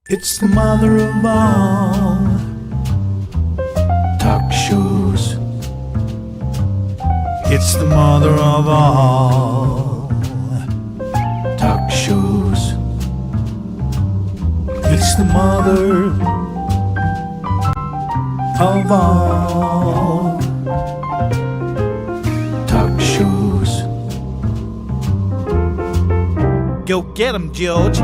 It's the mother of all talk shows. It's the mother of all talk shows. It's the mother of all talk shows. Go get 'em, George.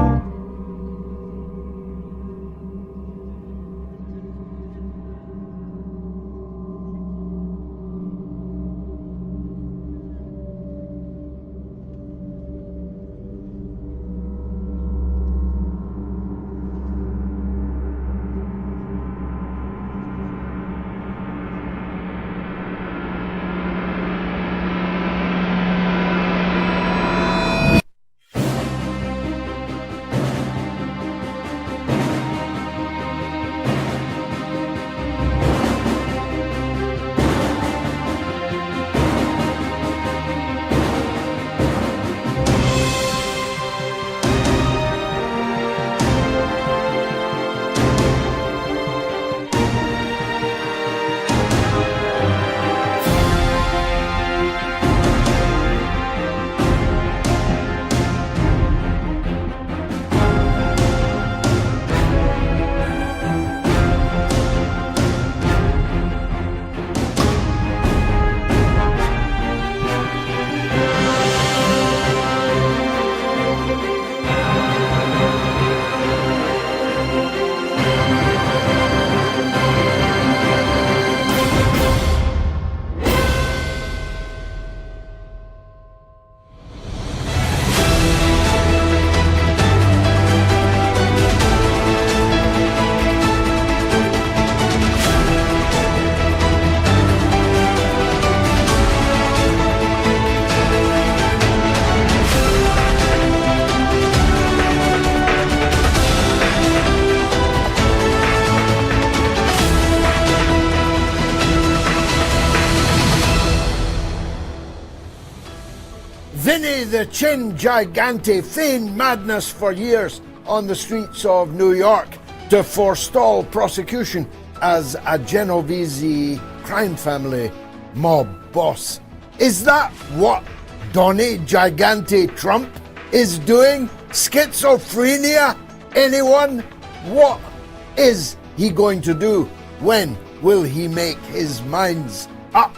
The Chin Gigante feigned madness for years on the streets of New York to forestall prosecution as a Genovese crime family mob boss. Is that what Donny Gigante Trump is doing? Schizophrenia? Anyone? What is he going to do? When will he make his minds up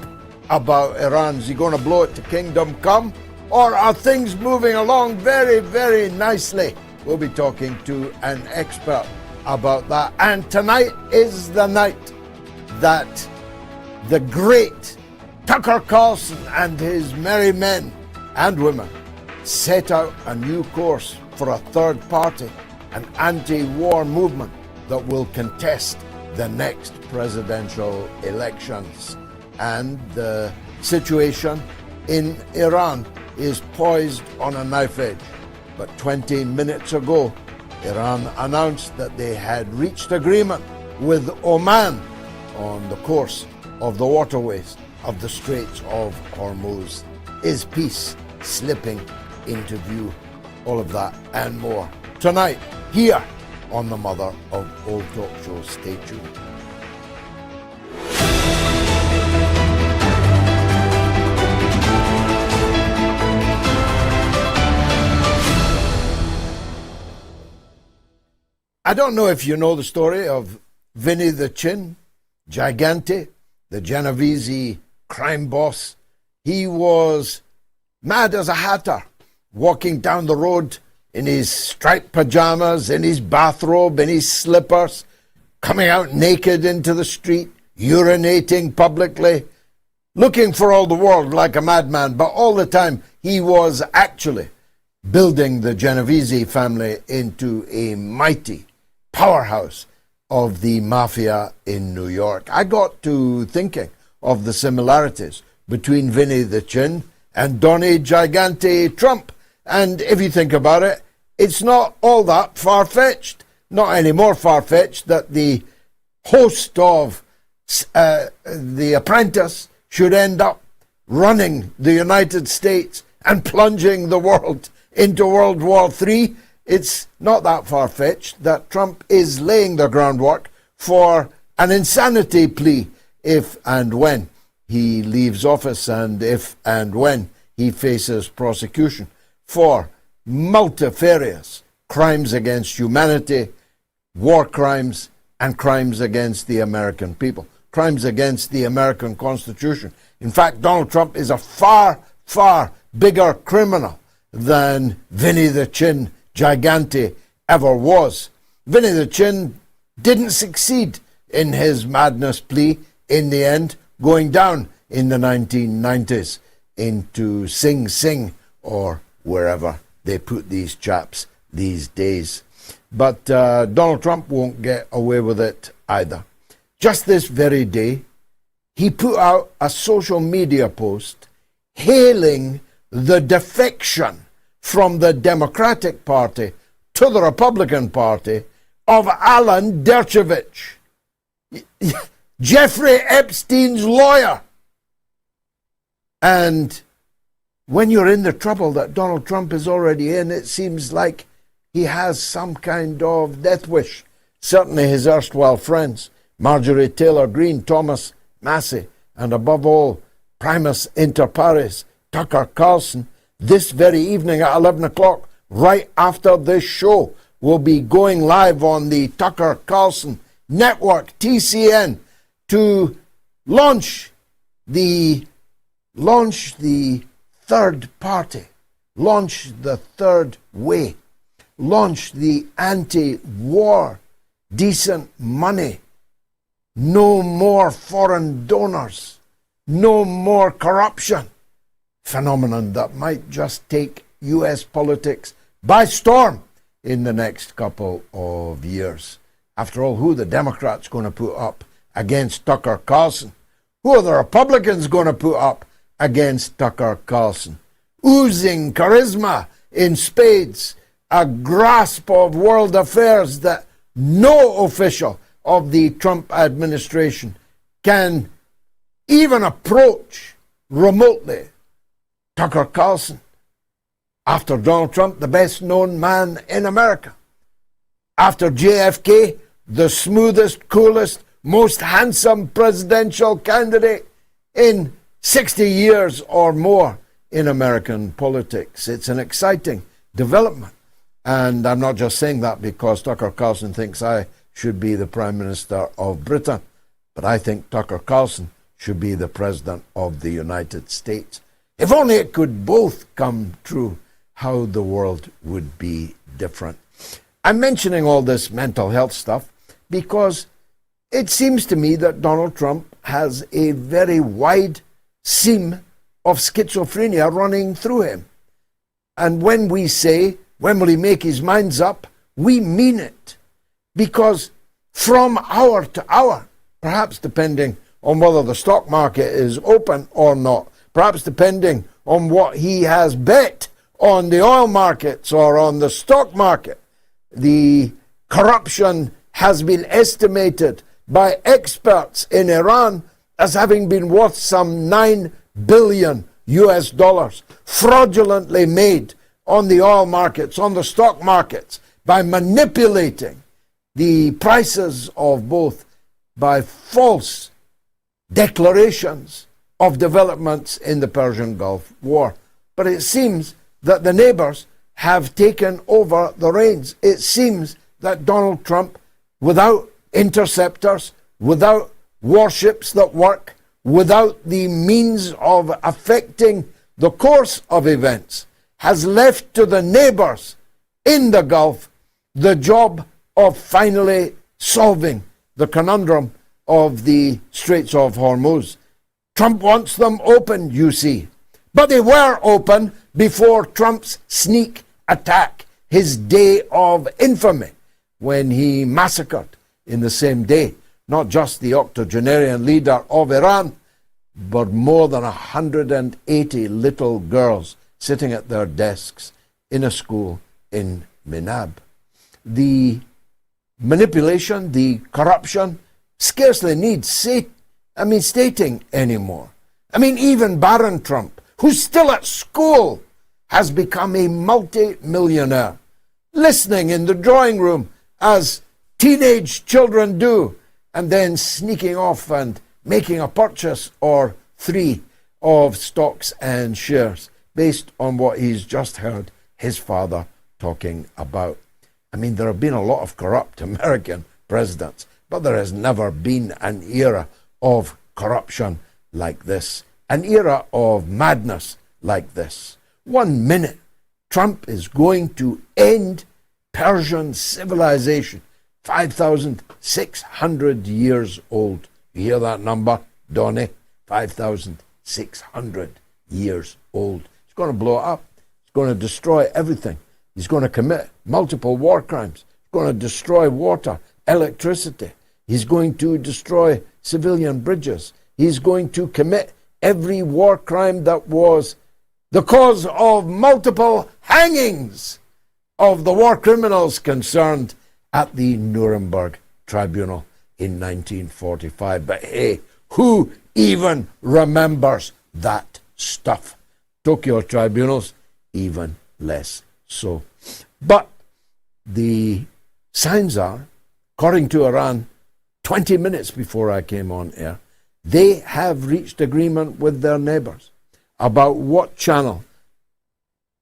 about Iran? Is he going to blow it to kingdom come? Or are things moving along very, very nicely? We'll be talking to an expert about that. And tonight is the night that the great Tucker Carlson and his merry men and women set out a new course for a third party, an anti-war movement that will contest the next presidential elections. And the situation in Iran is poised on a knife edge. But 20 minutes ago, Iran announced that they had reached agreement with Oman on the course of the waterways of the Strait of Hormuz. Is peace slipping into view? All of that and more tonight here on the Mother of All Talk Shows. Stay tuned. I don't know if you know the story of Vinny the Chin Gigante, the Genovese crime boss. He was mad as a hatter, walking down the road in his striped pajamas, in his bathrobe, in his slippers, coming out naked into the street, urinating publicly, looking for all the world like a madman. But all the time, he was actually building the Genovese family into a mighty powerhouse of the mafia in New York. I got to thinking of the similarities between Vinny the Chin and Donny Gigante Trump. And if you think about it, it's not all that far-fetched. Not any more far-fetched that the host of The Apprentice should end up running the United States and plunging the world into World War III. it's not that far-fetched that Trump is laying the groundwork for an insanity plea if and when he leaves office and if and when he faces prosecution for multifarious crimes against humanity, war crimes, and crimes against the American people, crimes against the American Constitution. In fact, Donald Trump is a far, far bigger criminal than Vinny the Chin Gigante ever was. Vinny the Chin didn't succeed in his madness plea in the end, going down in the 1990s into Sing Sing or wherever they put these chaps these days. But Donald Trump won't get away with it either. Just this very day, he put out a social media post hailing the defection from the Democratic Party to the Republican Party of Alan Dershowitz, Jeffrey Epstein's lawyer. And when you're in the trouble that Donald Trump is already in, it seems like he has some kind of death wish. Certainly his erstwhile friends, Marjorie Taylor Greene, Thomas Massey, and above all, primus inter pares, Tucker Carlson, this very evening at 11 o'clock, right after this show, will be going live on the Tucker Carlson network, TCN, to launch the third party, launch the third way, launch the anti-war decent money, no more foreign donors, no more corruption, phenomenon that might just take US politics by storm in the next couple of years. After all, who are the Democrats going to put up against Tucker Carlson? Who are the Republicans going to put up against Tucker Carlson? Oozing charisma in spades, a grasp of world affairs that no official of the Trump administration can even approach remotely. Tucker Carlson, after Donald Trump, the best known man in America. After JFK, the smoothest, coolest, most handsome presidential candidate in 60 years or more in American politics. It's an exciting development. And I'm not just saying that because Tucker Carlson thinks I should be the Prime Minister of Britain, but I think Tucker Carlson should be the President of the United States. If only it could both come true, how the world would be different. I'm mentioning all this mental health stuff because it seems to me that Donald Trump has a very wide seam of schizophrenia running through him. And when we say, when will he make his minds up, we mean it. Because from hour to hour, perhaps depending on whether the stock market is open or not, perhaps depending on what he has bet on the oil markets or on the stock market, the corruption has been estimated by experts in Iran as having been worth some $9 billion US dollars, fraudulently made on the oil markets, on the stock markets, by manipulating the prices of both, by false declarations of developments in the Persian Gulf War. But it seems that the neighbors have taken over the reins. It seems that Donald Trump, without interceptors, without warships that work, without the means of affecting the course of events, has left to the neighbors in the Gulf the job of finally solving the conundrum of the Straits of Hormuz. Trump wants them open, you see. But they were open before Trump's sneak attack, his day of infamy, when he massacred in the same day, not just the octogenarian leader of Iran, but more than 180 little girls sitting at their desks in a school in Minab. The manipulation, the corruption, scarcely needs stating anymore. Even Barron Trump, who's still at school, has become a multi-millionaire. listening in the drawing room as teenage children do, and then sneaking off and making a purchase or three of stocks and shares based on what he's just heard his father talking about. I mean, there have been a lot of corrupt American presidents, but there has never been an era of corruption like this, an era of madness like this. 1 minute, Trump is going to end Persian civilization, 5,600 years old. You hear that number, Donny? 5,600 years old. He's going to blow it up. He's going to destroy everything. He's going to commit multiple war crimes. He's going to destroy water, electricity. He's going to destroy civilian bridges. He's going to commit every war crime that was the cause of multiple hangings of the war criminals concerned at the Nuremberg Tribunal in 1945. But hey, who even remembers that stuff? Tokyo tribunals, even less so. But the signs are, according to Iran, 20 minutes before I came on air, they have reached agreement with their neighbors about what channel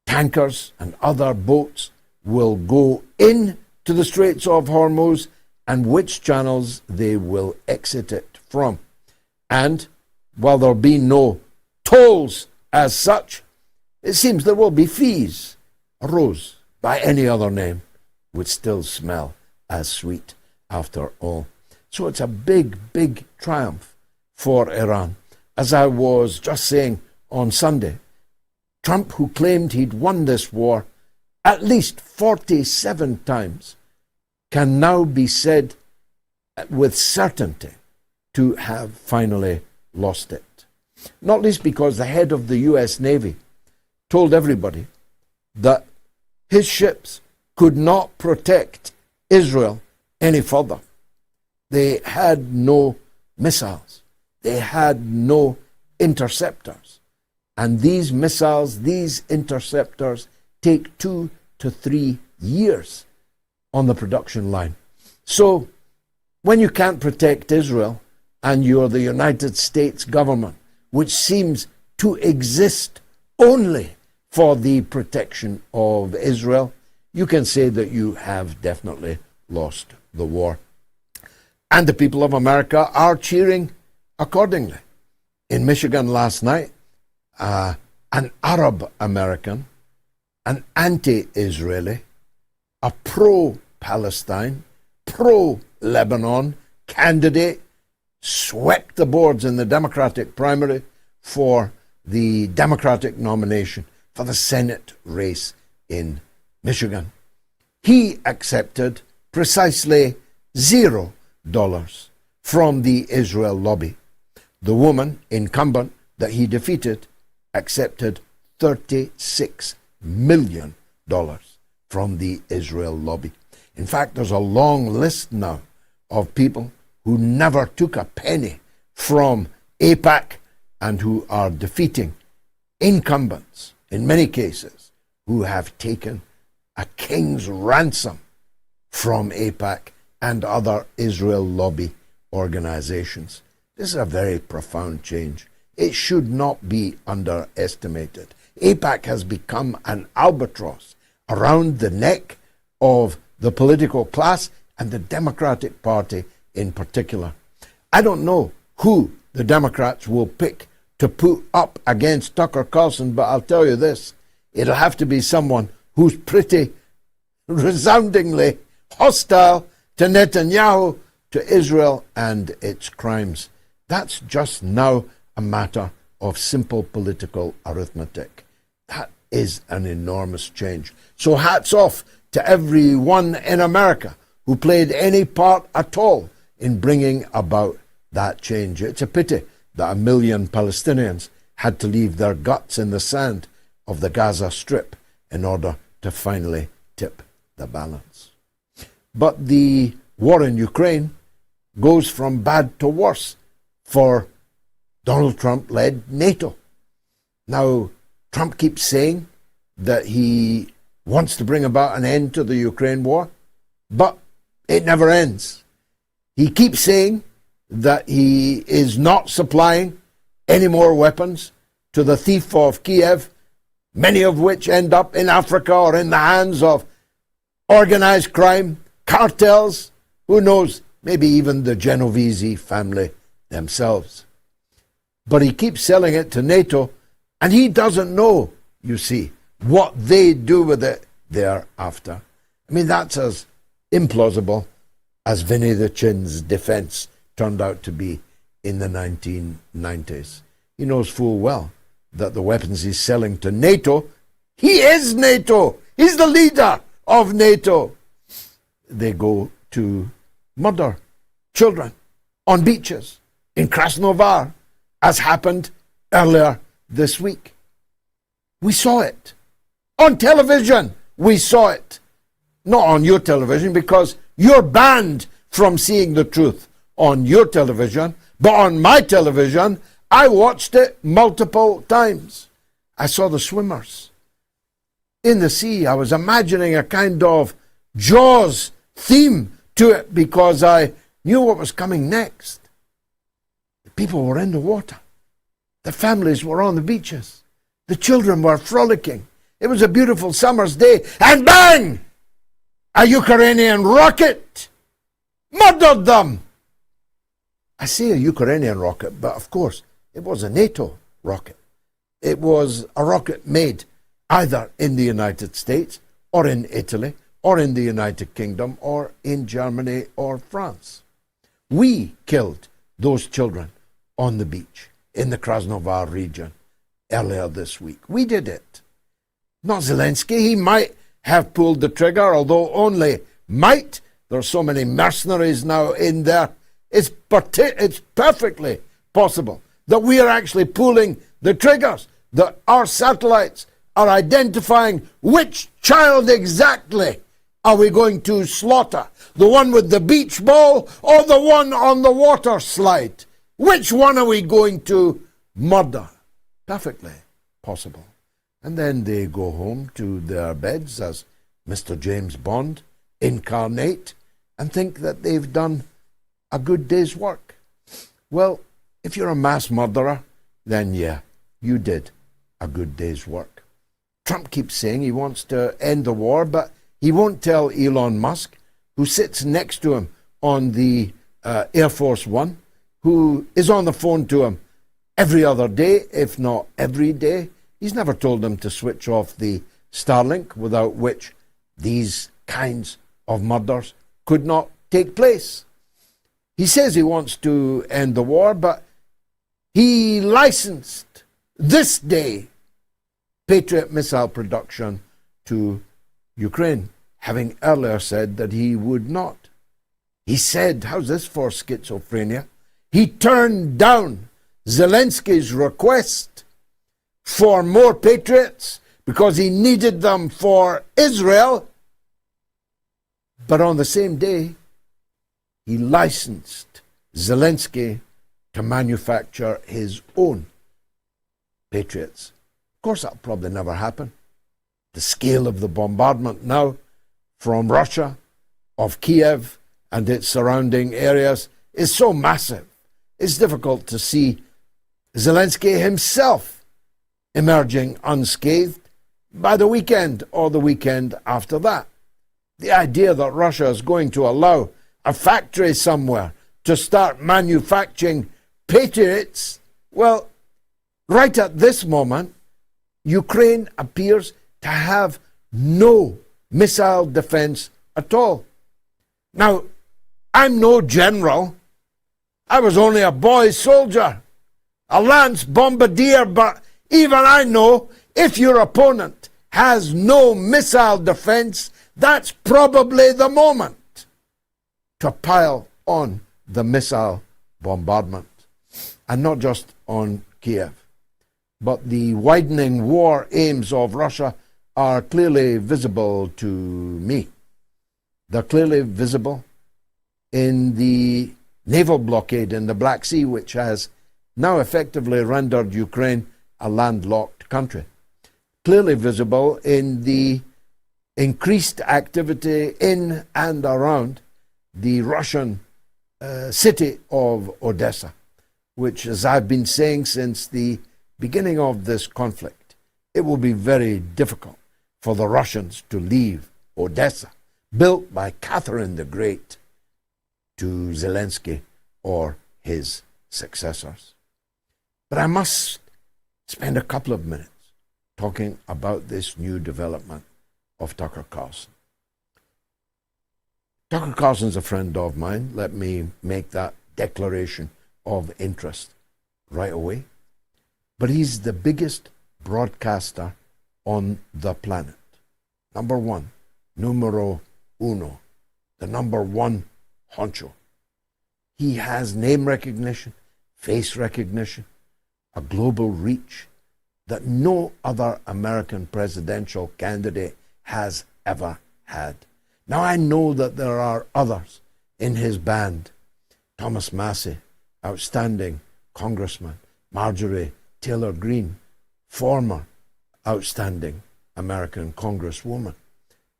tankers and other boats will go in to the Straits of Hormuz and which channels they will exit it from. And while there'll be no tolls as such, it seems there will be fees. A rose by any other name would still smell as sweet after all. So it's a big, big triumph for Iran. As I was just saying on Sunday, Trump, who claimed he'd won this war at least 47 times, can now be said with certainty to have finally lost it. Not least because the head of the US Navy told everybody that his ships could not protect Israel any further. They had no missiles. They had no interceptors. And these missiles, these interceptors, take 2 to 3 years on the production line. So when you can't protect Israel and you're the United States government, which seems to exist only for the protection of Israel, you can say that you have definitely lost the war. And the people of America are cheering accordingly. In Michigan last night, an Arab-American, an anti-Israeli, a pro-Palestine, pro-Lebanon candidate swept the boards in the Democratic primary for the Democratic nomination for the Senate race in Michigan. He accepted precisely $0 from the Israel lobby. The woman incumbent that he defeated accepted $36 million from the Israel lobby. In fact, there's a long list now of people who never took a penny from AIPAC and who are defeating incumbents, in many cases, who have taken a king's ransom from AIPAC and other Israel lobby organizations. This is a very profound change. It should not be underestimated. AIPAC has become an albatross around the neck of the political class and the Democratic Party in particular. I don't know who the Democrats will pick to put up against Tucker Carlson, but I'll tell you this, it'll have to be someone who's pretty resoundingly hostile to Netanyahu, to Israel and its crimes. That's just now a matter of simple political arithmetic. That is an enormous change. So hats off to everyone in America who played any part at all in bringing about that change. It's a pity that 1 million Palestinians had to leave their guts in the sand of the Gaza Strip in order to finally tip the balance. But the war in Ukraine goes from bad to worse for Donald Trump-led NATO. Now, Trump keeps saying that he wants to bring about an end to the Ukraine war, but it never ends. He keeps saying that he is not supplying any more weapons to the thief of Kiev, many of which end up in Africa or in the hands of organized crime, cartels, who knows, maybe even the Genovese family themselves. But he keeps selling it to NATO, and he doesn't know, you see, what they do with it thereafter. I mean, that's as implausible as Vinny the Chin's defense turned out to be in the 1990s. He knows full well that the weapons he's selling to NATO, he is NATO. He's the leader of NATO. They go to murder children on beaches in Krasnodar, as happened earlier this week. We saw it. On television, we saw it. Not on your television, because you're banned from seeing the truth on your television. But on my television, I watched it multiple times. I saw the swimmers in the sea. I was imagining a kind of Jaws theme to it because I knew what was coming next. The people were in the water. The families were on the beaches. The children were frolicking. It was a beautiful summer's day, and bang! A Ukrainian rocket murdered them. I say a Ukrainian rocket, but of course it was a NATO rocket. It was a rocket made either in the United States or in Italy or in the United Kingdom or in Germany or France. We killed those children on the beach in the Krasnodar region earlier this week. We did it. Not Zelensky. He might have pulled the trigger, although only might. There are so many mercenaries now in there. It's perfectly possible that we are actually pulling the triggers, that our satellites are identifying which child exactly are we going to slaughter, the one with the beach ball or the one on the water slide. Which one are we going to murder? Perfectly possible. And then they go home to their beds as Mr. James Bond incarnate and think that they've done a good day's work. Well, if you're a mass murderer, then yeah, you did a good day's work. Trump keeps saying he wants to end the war, but he won't tell Elon Musk, who sits next to him on the Air Force One, who is on the phone to him every other day, if not every day. He's never told him to switch off the Starlink, without which these kinds of murders could not take place. He says he wants to end the war, but he licensed this day Patriot missile production to Ukraine, having earlier said that he would not. He said, how's this for schizophrenia? He turned down Zelensky's request for more Patriots because he needed them for Israel. But on the same day, he licensed Zelensky to manufacture his own Patriots. Of course, that'll probably never happen. The scale of the bombardment now from Russia of Kiev and its surrounding areas is so massive. It's difficult to see Zelensky himself emerging unscathed by the weekend or the weekend after that. The idea that Russia is going to allow a factory somewhere to start manufacturing Patriots, well, right at this moment, Ukraine appears to have no missile defense at all. Now, I'm no general. I was only a boy soldier, a lance bombardier, but even I know if your opponent has no missile defense, that's probably the moment to pile on the missile bombardment. And not just on Kiev, but the widening war aims of Russia are clearly visible to me. They're clearly visible in the naval blockade in the Black Sea, which has now effectively rendered Ukraine a landlocked country. Clearly visible in the increased activity in and around the Russian city of Odessa, which, as I've been saying since the beginning of this conflict, it will be very difficult for the Russians to leave Odessa, built by Catherine the Great, to Zelensky or his successors. But I must spend a couple of minutes talking about this new development of Tucker Carlson. Tucker Carlson's a friend of mine. Let me make that declaration of interest right away. But he's the biggest broadcaster on the planet. Number one, numero uno, the number one honcho. He has name recognition, face recognition, a global reach that no other American presidential candidate has ever had. Now, I know that there are others in his band. Thomas Massey, outstanding congressman. Marjorie Taylor Greene, former outstanding American congresswoman.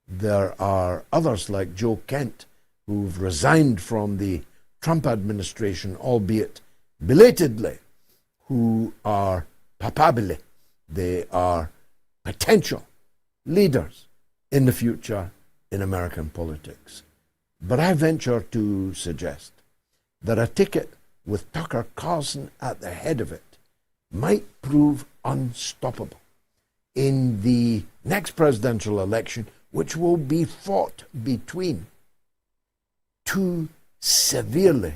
There are others like Joe Kent, who've resigned from the Trump administration, albeit belatedly, who are papabile. They are potential leaders in the future in American politics. But I venture to suggest that a ticket with Tucker Carlson at the head of it might prove unstoppable in the next presidential election, which will be fought between two severely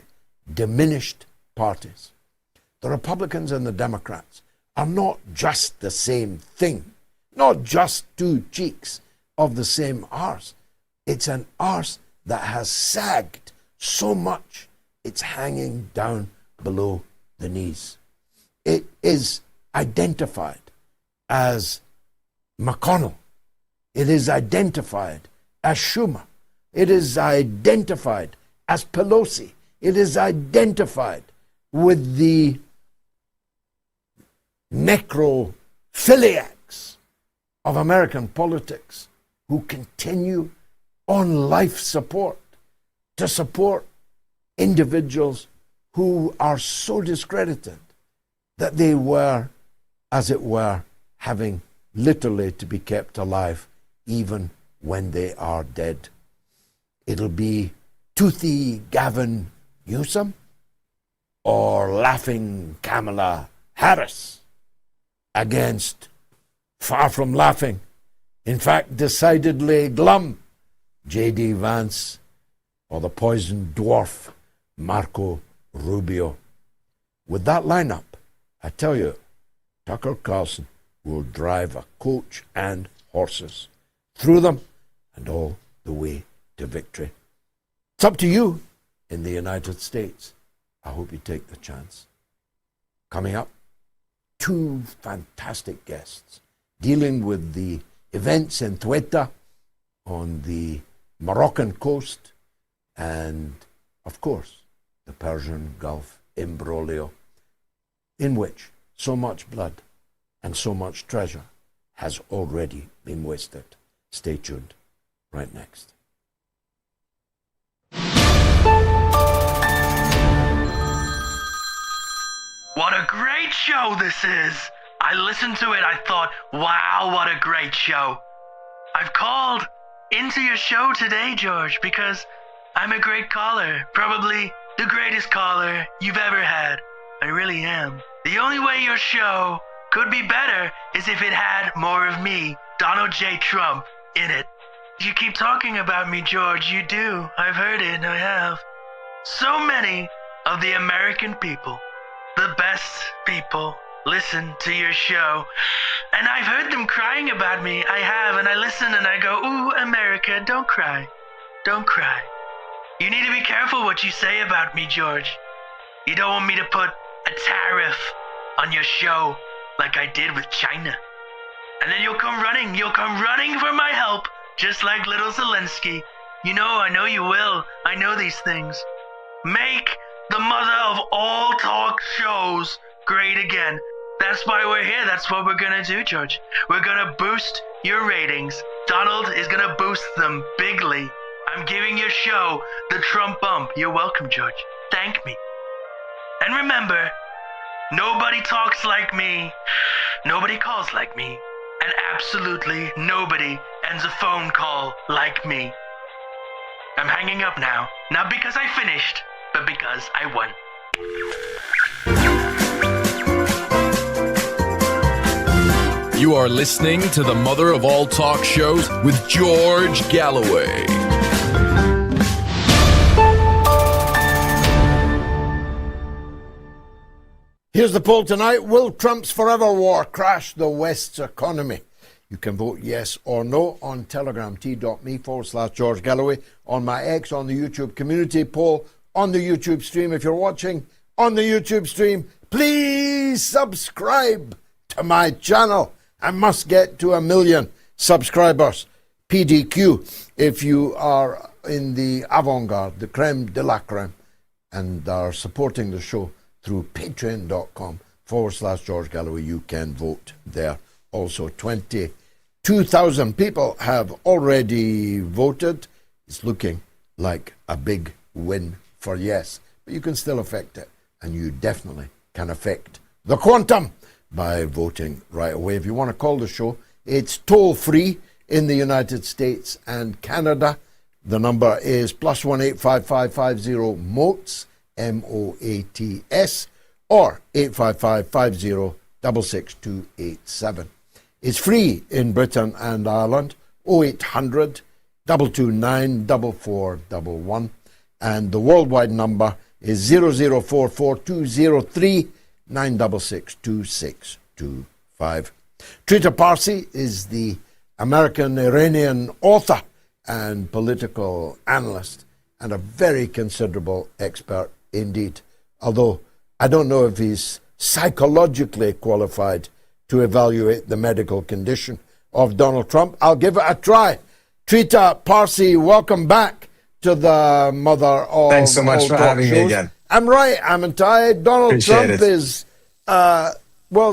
diminished parties. The Republicans and the Democrats are not just the same thing, not just two cheeks of the same arse. It's an arse that has sagged so much it's hanging down below the knees. It is identified as McConnell. It is identified as Schumer. It is identified as Pelosi. It is identified with the necrophiliacs of American politics who continue on life support to support individuals who are so discredited that they were, as it were, having literally to be kept alive even when they are dead. It'll be toothy Gavin Newsom or laughing Kamala Harris against far from laughing, in fact, decidedly glum J.D. Vance or the poisoned dwarf Marco Rubio. With that lineup, I tell you, Tucker Carlson will drive a coach and horses through them and all the way to victory. It's up to you in the United States. I hope you take the chance. Coming up, two fantastic guests dealing with the events in Ceuta on the Moroccan coast and, of course, the Persian Gulf imbroglio, in which so much blood and so much treasure has already been wasted. Stay tuned. Right next. What a great show this is! I listened to it, I thought, wow, what a great show. I've called into your show today, George, because I'm a great caller. Probably the greatest caller you've ever had. I really am. The only way your show could be better is if it had more of me, Donald J. Trump, in it. You keep talking about me, George. You do. I've heard it. I have. So many of the American people, the best people, listen to your show. And I've heard them crying about me. I have. And I listen and I go, ooh, America, don't cry. Don't cry. You need to be careful what you say about me, George. You don't want me to put a tariff on your show like I did with China. And then you'll come running for my help, just like little Zelensky. You know, I know you will. I know these things. Make the mother of all talk shows great again. That's why we're here. That's what we're gonna do, George. We're gonna boost your ratings. Donald is gonna boost them bigly. I'm giving your show the Trump bump. You're welcome, George. Thank me. And remember, nobody talks like me, nobody calls like me, and absolutely nobody ends a phone call like me. I'm hanging up now, not because I finished, but because I won. You are listening to the mother of all talk shows with George Galloway. Here's the poll tonight. Will Trump's forever war crash the West's economy? You can vote yes or no on Telegram, t.me/George Galloway, on my X, on the YouTube community poll, on the YouTube stream. If you're watching on the YouTube stream, please subscribe to my channel. I must get to 1 million subscribers. PDQ, if you are in the avant-garde, the creme de la creme, and are supporting the show through patreon.com/George Galloway, you can vote there. Also, 22,000 people have already voted. It's looking like a big win for yes, but you can still affect it, and you definitely can affect the quantum by voting right away. If you want to call the show, it's toll-free in the United States and Canada. The number is +1 855 MOATS, MOATS, or 855-50-66287. It's free in Britain and Ireland, 0800 229 4411, and the worldwide number is 0044 966-2625. Trita Parsi is the American-Iranian author and political analyst, and a very considerable expert indeed, although I don't know if he's psychologically qualified to evaluate the medical condition of Donald Trump. I'll give it a try. Trita Parsi, welcome back to the mother of Thanks so much all for talk having me shows. again. I'm right, haven't I? Donald Appreciate Trump it. is,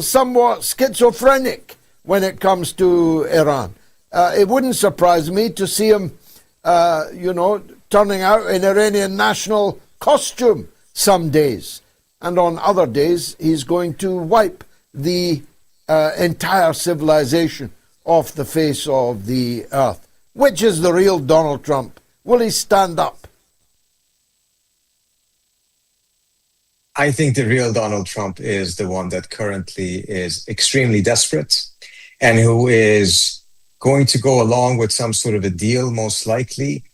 somewhat schizophrenic when it comes to Iran. It wouldn't surprise me to see him, turning out in Iranian national costume some days. And on other days, he's going to wipe the entire civilization off the face of the earth. Which is the real Donald Trump? Will he stand up? I think the real Donald Trump is the one that currently is extremely desperate and who is going to go along with some sort of a deal, most likely,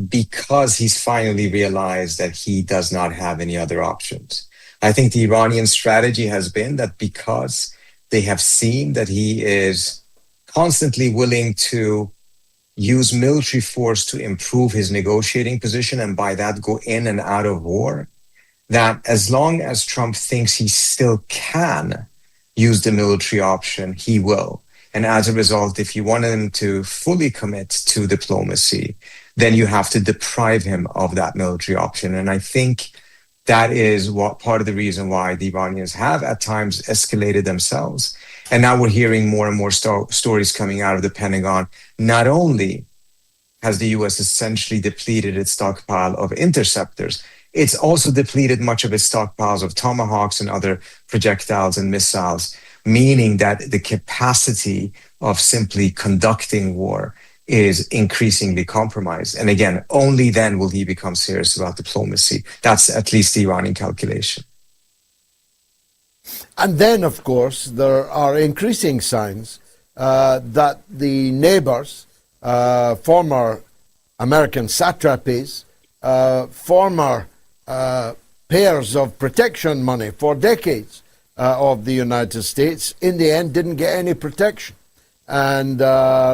because he's finally realized that he does not have any other options. I think the Iranian strategy has been that because they have seen that he is constantly willing to use military force to improve his negotiating position and by that go in and out of war, that as long as Trump thinks he still can use the military option, he will. And as a result, if you want him to fully commit to diplomacy, then you have to deprive him of that military option. And I think that is what part of the reason why the Iranians have at times escalated themselves. And now we're hearing more and more stories coming out of the Pentagon. Not only has the US essentially depleted its stockpile of interceptors, it's also depleted much of its stockpiles of tomahawks and other projectiles and missiles, meaning that the capacity of simply conducting war is increasingly compromised. And again, only then will he become serious about diplomacy. That's at least the Iranian calculation. And then, of course, there are increasing signs that the neighbors, former American satrapies, former payers of protection money for decades of the United States, in the end didn't get any protection and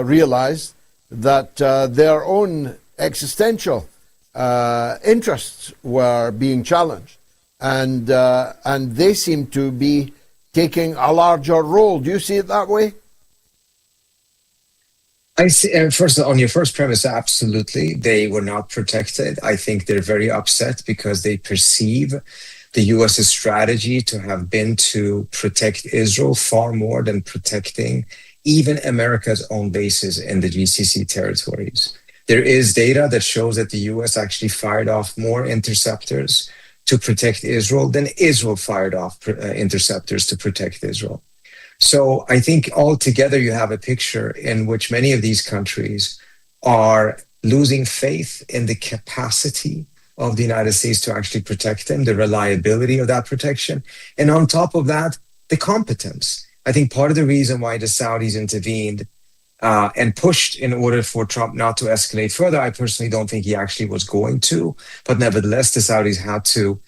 realized that their own existential interests were being challenged. And they seem to be taking a larger role. Do you see it that way? I see. First, on your first premise, absolutely. They were not protected. I think they're very upset because they perceive the US's strategy to have been to protect Israel far more than protecting even America's own bases in the GCC territories. There is data that shows that the US actually fired off more interceptors to protect Israel than Israel fired off interceptors to protect Israel. So I think altogether you have a picture in which many of these countries are losing faith in the capacity of the United States to actually protect them, the reliability of that protection. And on top of that, the competence. I think part of the reason why the Saudis intervened and pushed in order for Trump not to escalate further, I personally don't think he actually was going to, but nevertheless, the Saudis had to,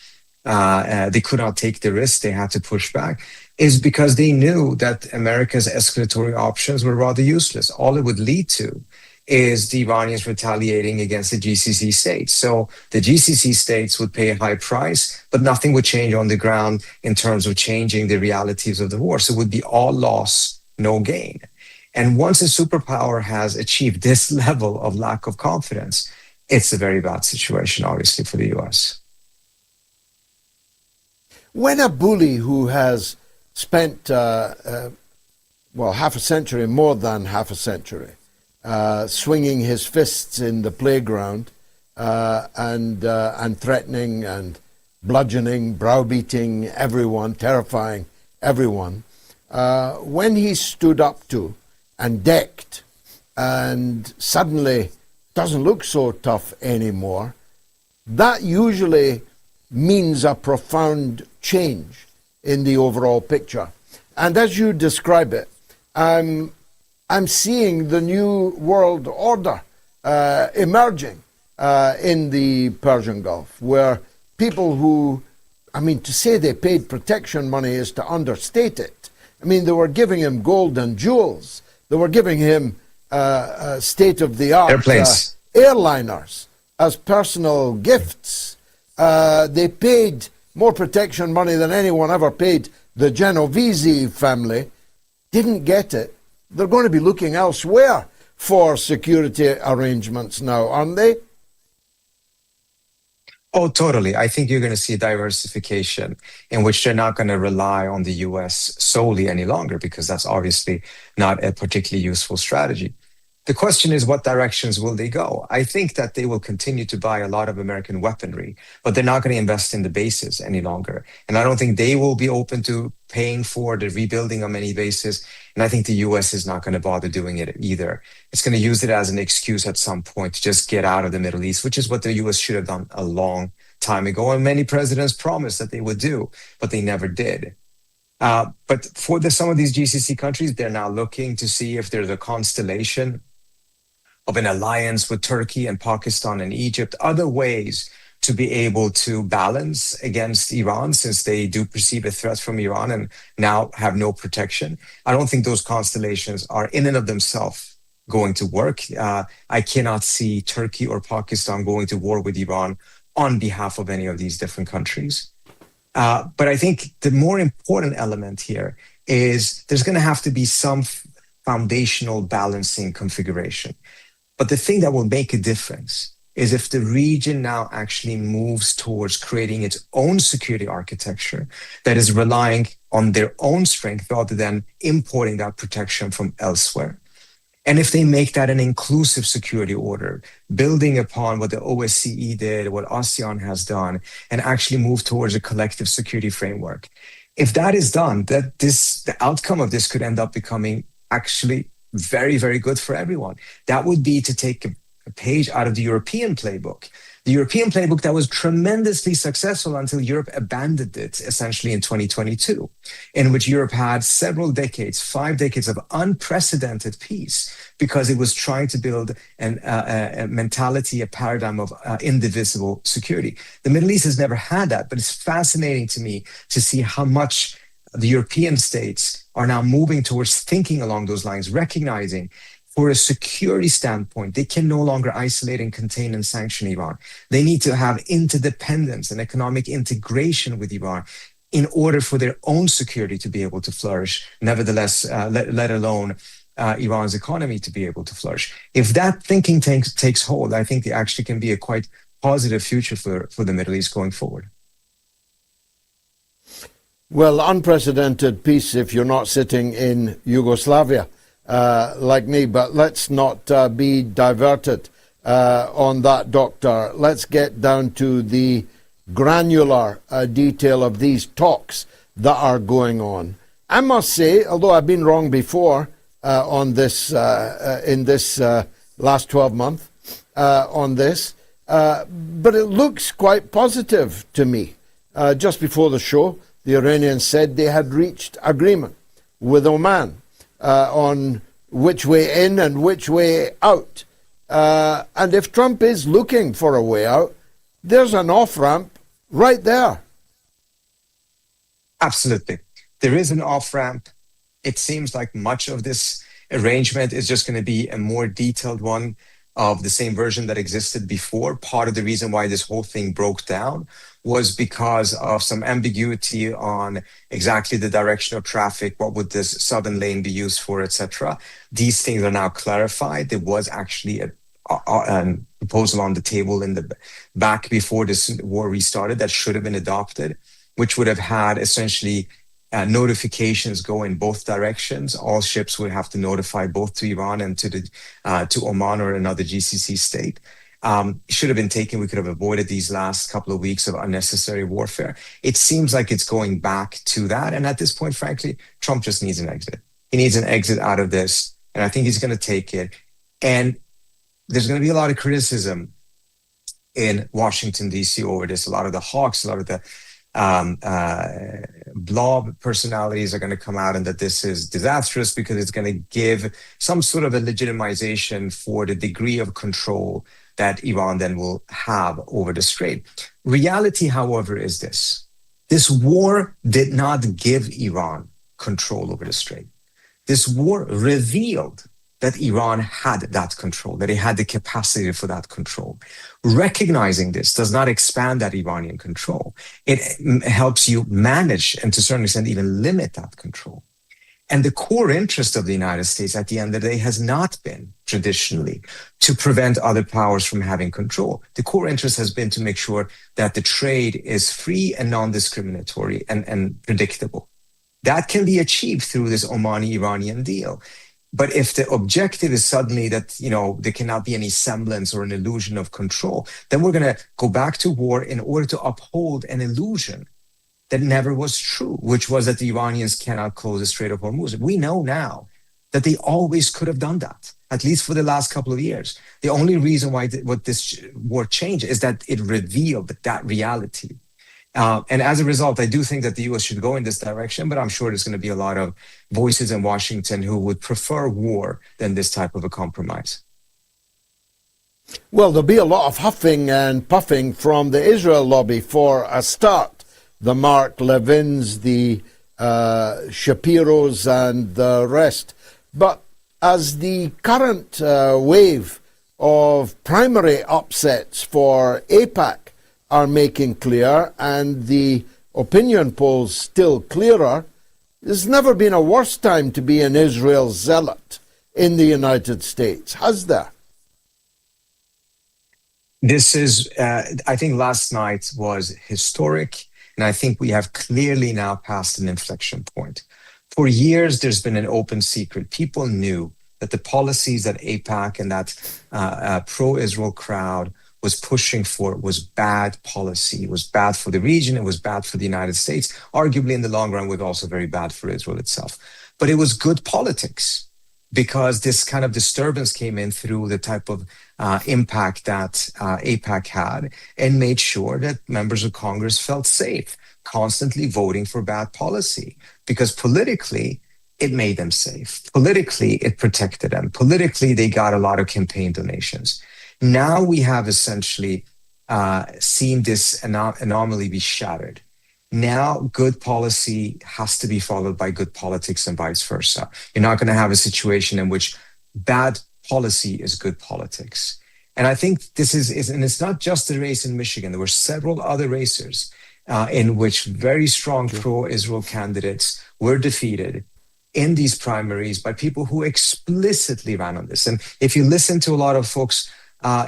they could not take the risk, they had to push back, is because they knew that America's escalatory options were rather useless. All it would lead to is the Iranians retaliating against the GCC states. So the GCC states would pay a high price, but nothing would change on the ground in terms of changing the realities of the war. So it would be all loss, no gain. And once a superpower has achieved this level of lack of confidence, it's a very bad situation, obviously, for the US. When a bully who has spent, half a century, more than half a century, swinging his fists in the playground and threatening and bludgeoning, browbeating everyone, terrifying everyone, when he stood up to and decked and suddenly doesn't look so tough anymore, that usually means a profound change in the overall picture. And as you describe it, I'm seeing the new world order emerging in the Persian Gulf, where people who, to say they paid protection money is to understate it. They were giving him gold and jewels. They were giving him state-of-the-art airplanes, airliners as personal gifts. They paid more protection money than anyone ever paid. The Genovese family didn't get it. They're going to be looking elsewhere for security arrangements now, aren't they? Oh, totally. I think you're going to see diversification in which they're not going to rely on the US solely any longer, because that's obviously not a particularly useful strategy. The question is, what directions will they go? I think that they will continue to buy a lot of American weaponry, but they're not going to invest in the bases any longer. And I don't think they will be open to paying for the rebuilding of many bases. And I think the US is not going to bother doing it either. It's going to use it as an excuse at some point to just get out of the Middle East, which is what the US should have done a long time ago. And many presidents promised that they would do, but they never did. But for some of these GCC countries, they're now looking to see if there's a constellation of an alliance with Turkey and Pakistan and Egypt, other ways to be able to balance against Iran, since they do perceive a threat from Iran and now have no protection. I don't think those constellations are in and of themselves going to work. I cannot see Turkey or Pakistan going to war with Iran on behalf of any of these different countries. But I think the more important element here is there's going to have to be some foundational balancing configuration. But the thing that will make a difference is if the region now actually moves towards creating its own security architecture that is relying on their own strength rather than importing that protection from elsewhere. And if they make that an inclusive security order, building upon what the OSCE did, what ASEAN has done, and actually move towards a collective security framework. If that is done, the outcome of this could end up becoming actually very, very good for everyone. That would be to take a page out of the European playbook. The European playbook that was tremendously successful until Europe abandoned it essentially in 2022, in which Europe had several decades, 5 decades of unprecedented peace because it was trying to build a mentality, a paradigm of indivisible security. The Middle East has never had that, but it's fascinating to me to see how much the European states are now moving towards thinking along those lines, recognizing for a security standpoint, they can no longer isolate and contain and sanction Iran. They need to have interdependence and economic integration with Iran in order for their own security to be able to flourish, nevertheless, let alone Iran's economy to be able to flourish. If that thinking takes hold, I think there actually can be a quite positive future for the Middle East going forward. Well, unprecedented peace if you're not sitting in Yugoslavia like me, but let's not be diverted on that, Doctor. Let's get down to the granular detail of these talks that are going on. I must say, although I've been wrong before on this in this last 12 months on this, but it looks quite positive to me. Just before the show, the Iranians said they had reached agreement with Oman on which way in and which way out. And if Trump is looking for a way out, there's an off-ramp right there. Absolutely. There is an off-ramp. It seems like much of this arrangement is just going to be a more detailed one of the same version that existed before. Part of the reason why this whole thing broke down was because of some ambiguity on exactly the direction of traffic, what would this southern lane be used for, etc. These things are now clarified. There was actually a proposal on the table in the back before this war restarted that should have been adopted, which would have had essentially notifications go in both directions. All ships would have to notify both to Iran and to Oman or another GCC state. It should have been taken. We could have avoided these last couple of weeks of unnecessary warfare. It seems like it's going back to that. And at this point, frankly, Trump just needs an exit. He needs an exit out of this. And I think he's going to take it. And there's going to be a lot of criticism in Washington, D.C. over this. A lot of the hawks, a lot of the blob personalities are going to come out and that this is disastrous because it's going to give some sort of a legitimization for the degree of control that Iran then will have over the Strait. Reality, however, is this. This war did not give Iran control over the Strait. This war revealed that Iran had that control, that it had the capacity for that control. Recognizing this does not expand that Iranian control. It helps you manage and to a certain extent even limit that control. And the core interest of the United States at the end of the day has not been traditionally to prevent other powers from having control. The core interest has been to make sure that the trade is free and non-discriminatory and predictable. That can be achieved through this Omani-Iranian deal. But if the objective is suddenly that, there cannot be any semblance or an illusion of control, then we're going to go back to war in order to uphold an illusion that never was true, which was that the Iranians cannot close the Strait of Hormuz. We know now that they always could have done that, at least for the last couple of years. The only reason why what this war changed is that it revealed that reality. And as a result, I do think that the U.S. should go in this direction, but I'm sure there's going to be a lot of voices in Washington who would prefer war than this type of a compromise. Well, there'll be a lot of huffing and puffing from the Israel lobby for a start. The Mark Levins, the Shapiros, and the rest. But as the current wave of primary upsets for AIPAC are making clear, and the opinion polls still clearer, there's never been a worse time to be an Israel zealot in the United States, has there? This is, I think last night was historic, and I think we have clearly now passed an inflection point. For years, there's been an open secret. People knew that the policies that AIPAC and that pro-Israel crowd was pushing for was bad policy. It was bad for the region. It was bad for the United States. Arguably, in the long run, was also very bad for Israel itself. But it was good politics because this kind of disturbance came in through the type of impact that AIPAC had and made sure that members of Congress felt safe, constantly voting for bad policy because politically, it made them safe. Politically, it protected them. Politically, they got a lot of campaign donations. Now we have essentially seen this anomaly be shattered. Now good policy has to be followed by good politics and vice versa. You're not going to have a situation in which bad policy is good politics. And I think this is and it's not just the race in Michigan. There were several other races in which very strong pro-Israel candidates were defeated in these primaries by people who explicitly ran on this. And if you listen to a lot of folks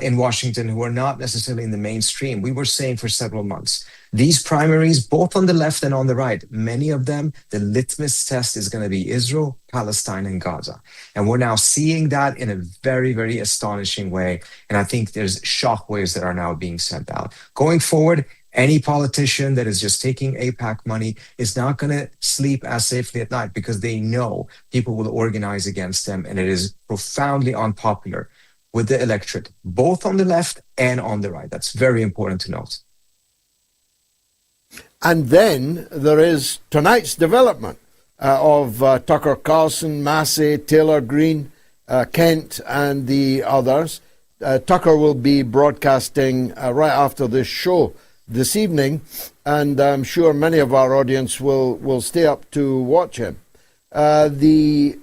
in Washington who are not necessarily in the mainstream. We were saying for several months, these primaries, both on the left and on the right, many of them, the litmus test is going to be Israel, Palestine, and Gaza. And we're now seeing that in a very, very astonishing way. And I think there's shockwaves that are now being sent out. Going forward, any politician that is just taking AIPAC money is not going to sleep as safely at night because they know people will organize against them, and it is profoundly unpopular with the electorate, both on the left and on the right. That's very important to note. And then there is tonight's development of Tucker Carlson, Massey, Taylor Greene, Kent, and the others. Tucker will be broadcasting right after this show this evening, and I'm sure many of our audience will stay up to watch him. The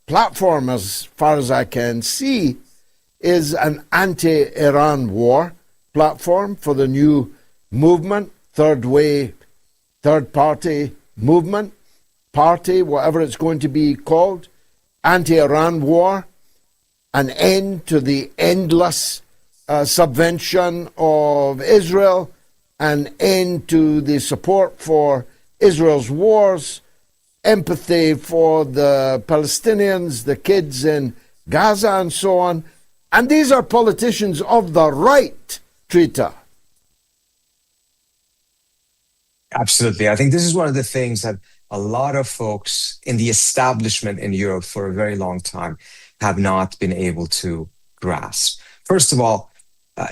platform, as far as I can see, is an anti-Iran war platform for the new movement, third party movement, party, whatever it's going to be called, anti-Iran war, an end to the endless subvention of Israel, an end to the support for Israel's wars, empathy for the Palestinians, the kids in Gaza, and so on. And these are politicians of the right, Trita. Absolutely. I think this is one of the things that a lot of folks in the establishment in Europe for a very long time have not been able to grasp. First of all,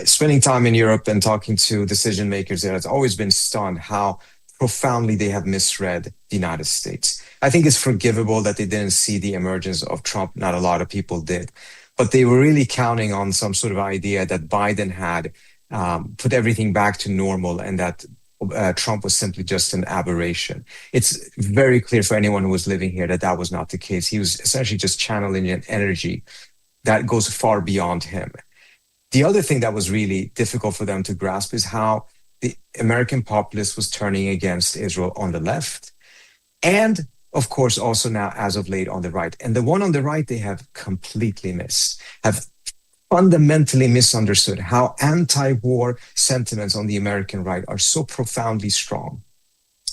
spending time in Europe and talking to decision makers there, it's always been stunned how profoundly they have misread the United States. I think it's forgivable that they didn't see the emergence of Trump. Not a lot of people did. But they were really counting on some sort of idea that Biden had put everything back to normal and that Trump was simply just an aberration. It's very clear for anyone who was living here that that was not the case. He was essentially just channeling an energy that goes far beyond him. The other thing that was really difficult for them to grasp is how the American populace was turning against Israel on the left, and of course also now as of late on the right. And the one on the right they have completely missed, have fundamentally misunderstood how anti-war sentiments on the American right are so profoundly strong.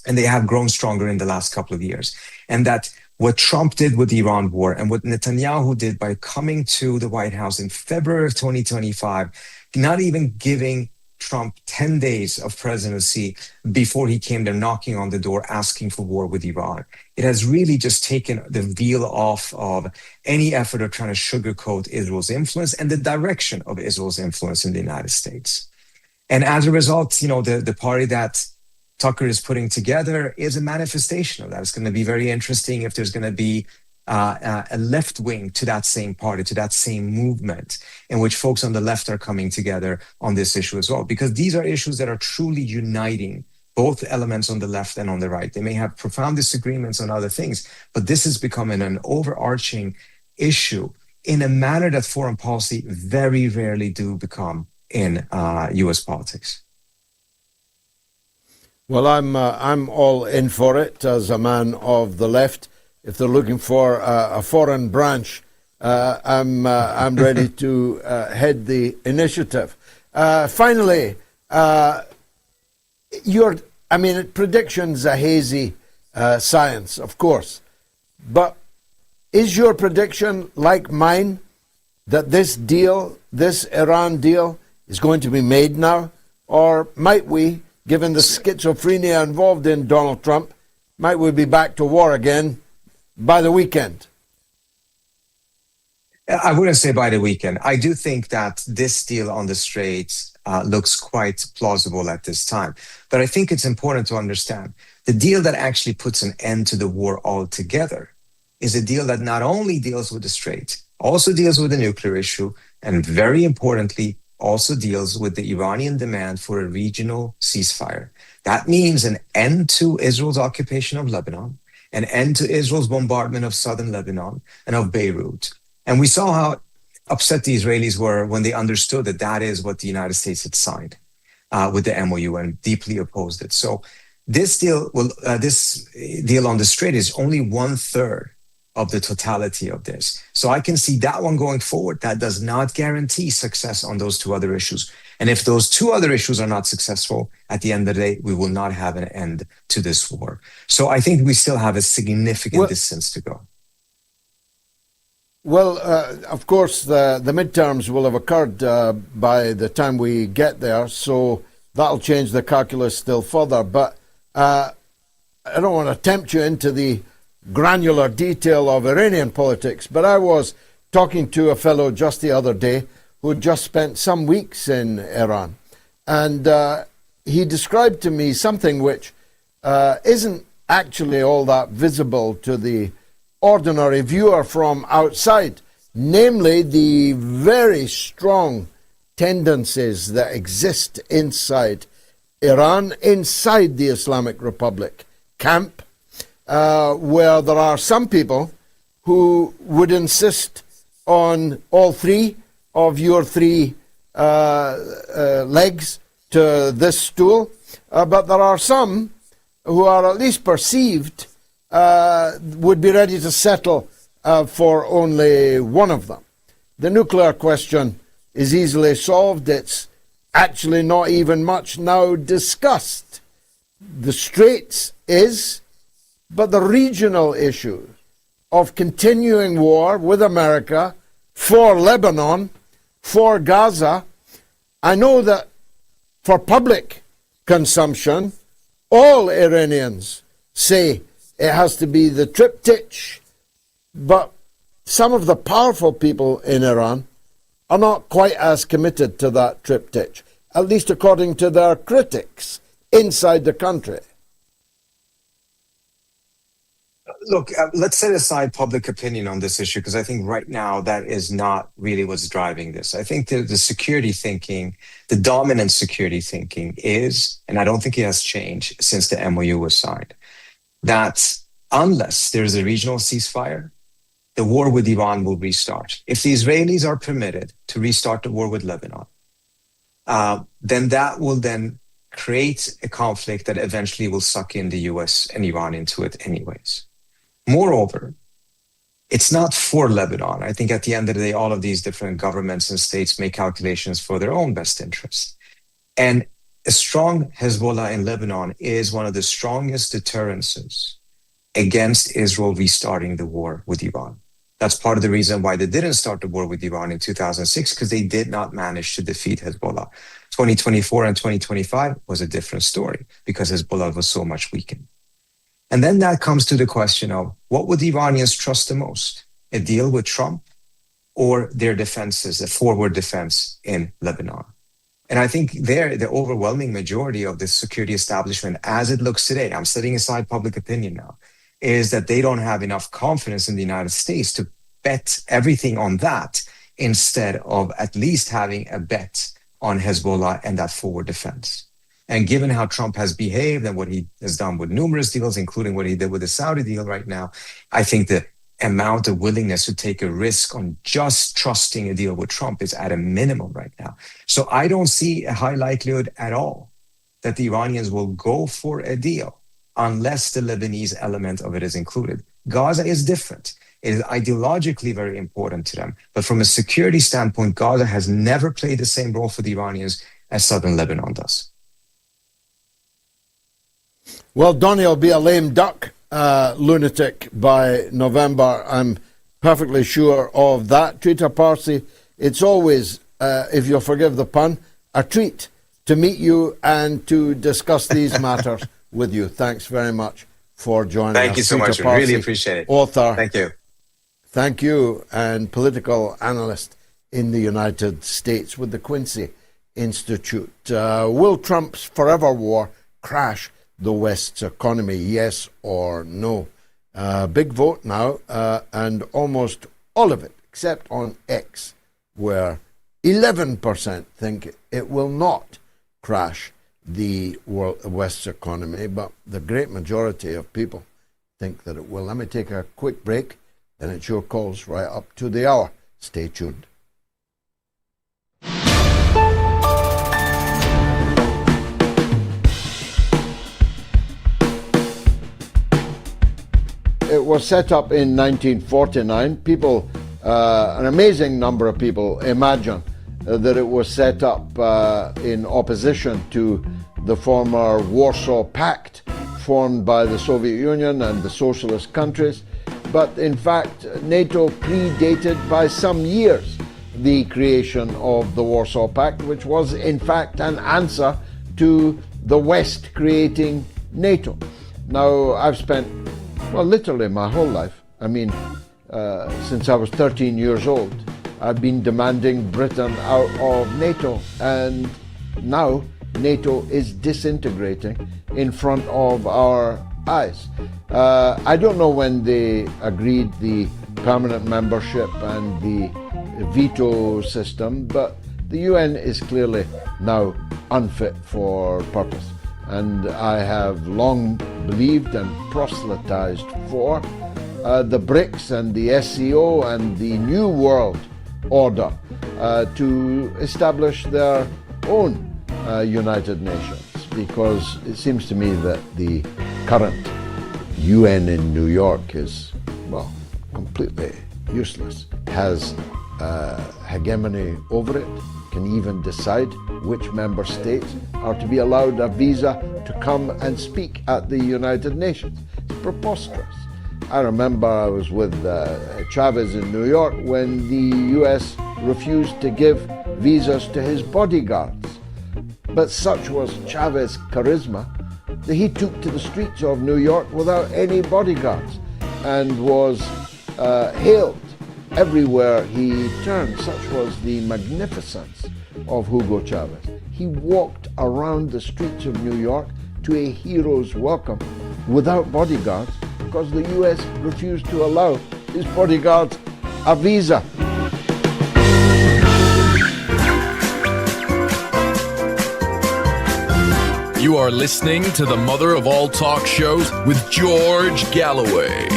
And they have grown stronger in the last couple of years. And that what Trump did with the Iran war and what Netanyahu did by coming to the White House in February of 2025, not even giving Trump 10 days of presidency before he came there knocking on the door asking for war with Iran. It has really just taken the veil off of any effort of trying to sugarcoat Israel's influence and the direction of Israel's influence in the United States. And as a result, you know, the party that Tucker is putting together is a manifestation of that. It's going to be very interesting if there's going to be a left wing to that same party, to that same movement, in which folks on the left are coming together on this issue as well, because these are issues that are truly uniting both elements on the left and on the right. They may have profound disagreements on other things, but this is becoming an overarching issue in a manner that foreign policy very rarely do become in U.S. politics. Well, I'm all in for it as a man of the left. If they're looking for a foreign branch, I'm ready to head the initiative. Finally, prediction's a hazy science, of course. But is your prediction like mine that this deal, this Iran deal, is going to be made now? Or might we, given the schizophrenia involved in Donald Trump, might we be back to war again by the weekend? I wouldn't say by the weekend. I do think that this deal on the Strait looks quite plausible at this time. But I think it's important to understand the deal that actually puts an end to the war altogether is a deal that not only deals with the Strait, also deals with the nuclear issue, and very importantly, also deals with the Iranian demand for a regional ceasefire. That means an end to Israel's occupation of Lebanon, an end to Israel's bombardment of southern Lebanon and of Beirut. And we saw how upset the Israelis were when they understood that that is what the United States had signed with the MOU and deeply opposed it. So this deal on the Strait is only 1/3 of the totality of this. So I can see that one going forward. That does not guarantee success on those two other issues. And if those two other issues are not successful, at the end of the day, we will not have an end to this war. So I think we still have a significant distance to go. Well, of course, the midterms will have occurred by the time we get there, so that'll change the calculus still further. But I don't want to tempt you into the granular detail of Iranian politics, but I was talking to a fellow just the other day who had just spent some weeks in Iran, and he described to me something which isn't actually all that visible to the ordinary viewer from outside, namely the very strong tendencies that exist inside Iran, inside the Islamic Republic camp, where there are some people who would insist on all three of your three legs to this stool, but there are some who are at least perceived would be ready to settle for only one of them. The nuclear question is easily solved. It's actually not even much now discussed. The Straits is, but the regional issue of continuing war with America for Lebanon, for Gaza, I know that for public consumption, all Iranians say it has to be the triptych, but some of the powerful people in Iran are not quite as committed to that triptych, at least according to their critics inside the country. Look, let's set aside public opinion on this issue, because I think right now that is not really what's driving this. I think the security thinking, the dominant security thinking is, and I don't think it has changed since the MOU was signed, that unless there's a regional ceasefire, the war with Iran will restart. If the Israelis are permitted to restart the war with Lebanon, then that will then create a conflict that eventually will suck in the US and Iran into it anyways. Moreover, it's not for Lebanon. I think at the end of the day, all of these different governments and states make calculations for their own best interests. And a strong Hezbollah in Lebanon is one of the strongest deterrences against Israel restarting the war with Iran. That's part of the reason why they didn't start the war with Iran in 2006, because they did not manage to defeat Hezbollah. 2024 and 2025 was a different story because Hezbollah was so much weakened. And then that comes to the question of what would the Iranians trust the most? A deal with Trump or their defenses, a forward defense in Lebanon? And I think there, the overwhelming majority of the security establishment, as it looks today, I'm setting aside public opinion now, is that they don't have enough confidence in the United States to bet everything on that instead of at least having a bet on Hezbollah and that forward defense. And given how Trump has behaved and what he has done with numerous deals, including what he did with the Saudi deal right now, I think the amount of willingness to take a risk on just trusting a deal with Trump is at a minimum right now. So I don't see a high likelihood at all that the Iranians will go for a deal unless the Lebanese element of it is included. Gaza is different. It is ideologically very important to them. But from a security standpoint, Gaza has never played the same role for the Iranians as southern Lebanon does. Well, Donnie will be a lame duck lunatic by November. I'm perfectly sure of that. Trita Parsi, it's always, if you'll forgive the pun, a treat to meet you and to discuss these matters with you. Thanks very much for joining us. Thank you so much. I really appreciate it. Author. Thank you. Thank you. And political analyst in the United States with the Quincy Institute. Will Trump's forever war crash the West's economy, yes or no? Big vote now, and almost all of it, except on X, where 11% think it will not crash the West's economy, but the great majority of people think that it will. Let me take a quick break, then it's your calls right up to the hour. Stay tuned. It was set up in 1949. People, an amazing number of people imagine that it was set up in opposition to the former Warsaw Pact formed by the Soviet Union and the socialist countries. But in fact, NATO predated by some years the creation of the Warsaw Pact, which was in fact an answer to the West creating NATO. Now, I've spent, well, literally my whole life, since I was 13 years old, I've been demanding Britain out of NATO, and now NATO is disintegrating in front of our eyes. I don't know when they agreed the permanent membership and the veto system, but the UN is clearly now unfit for purpose. And I have long believed and proselytized for the BRICS and the SCO and the New World Order to establish their own United Nations, because it seems to me that the current UN in New York is, well, completely useless, has hegemony over it, can even decide which member states are to be allowed a visa to come and speak at the United Nations. It's preposterous. I remember I was with Chavez in New York when the US refused to give visas to his bodyguards. But such was Chavez's charisma that he took to the streets of New York without any bodyguards and was hailed everywhere he turned. Such was the magnificence of Hugo Chavez. He walked around the streets of New York to a hero's welcome without bodyguards because the US refused to allow his bodyguards a visa. You are listening to the mother of all talk shows with George Galloway.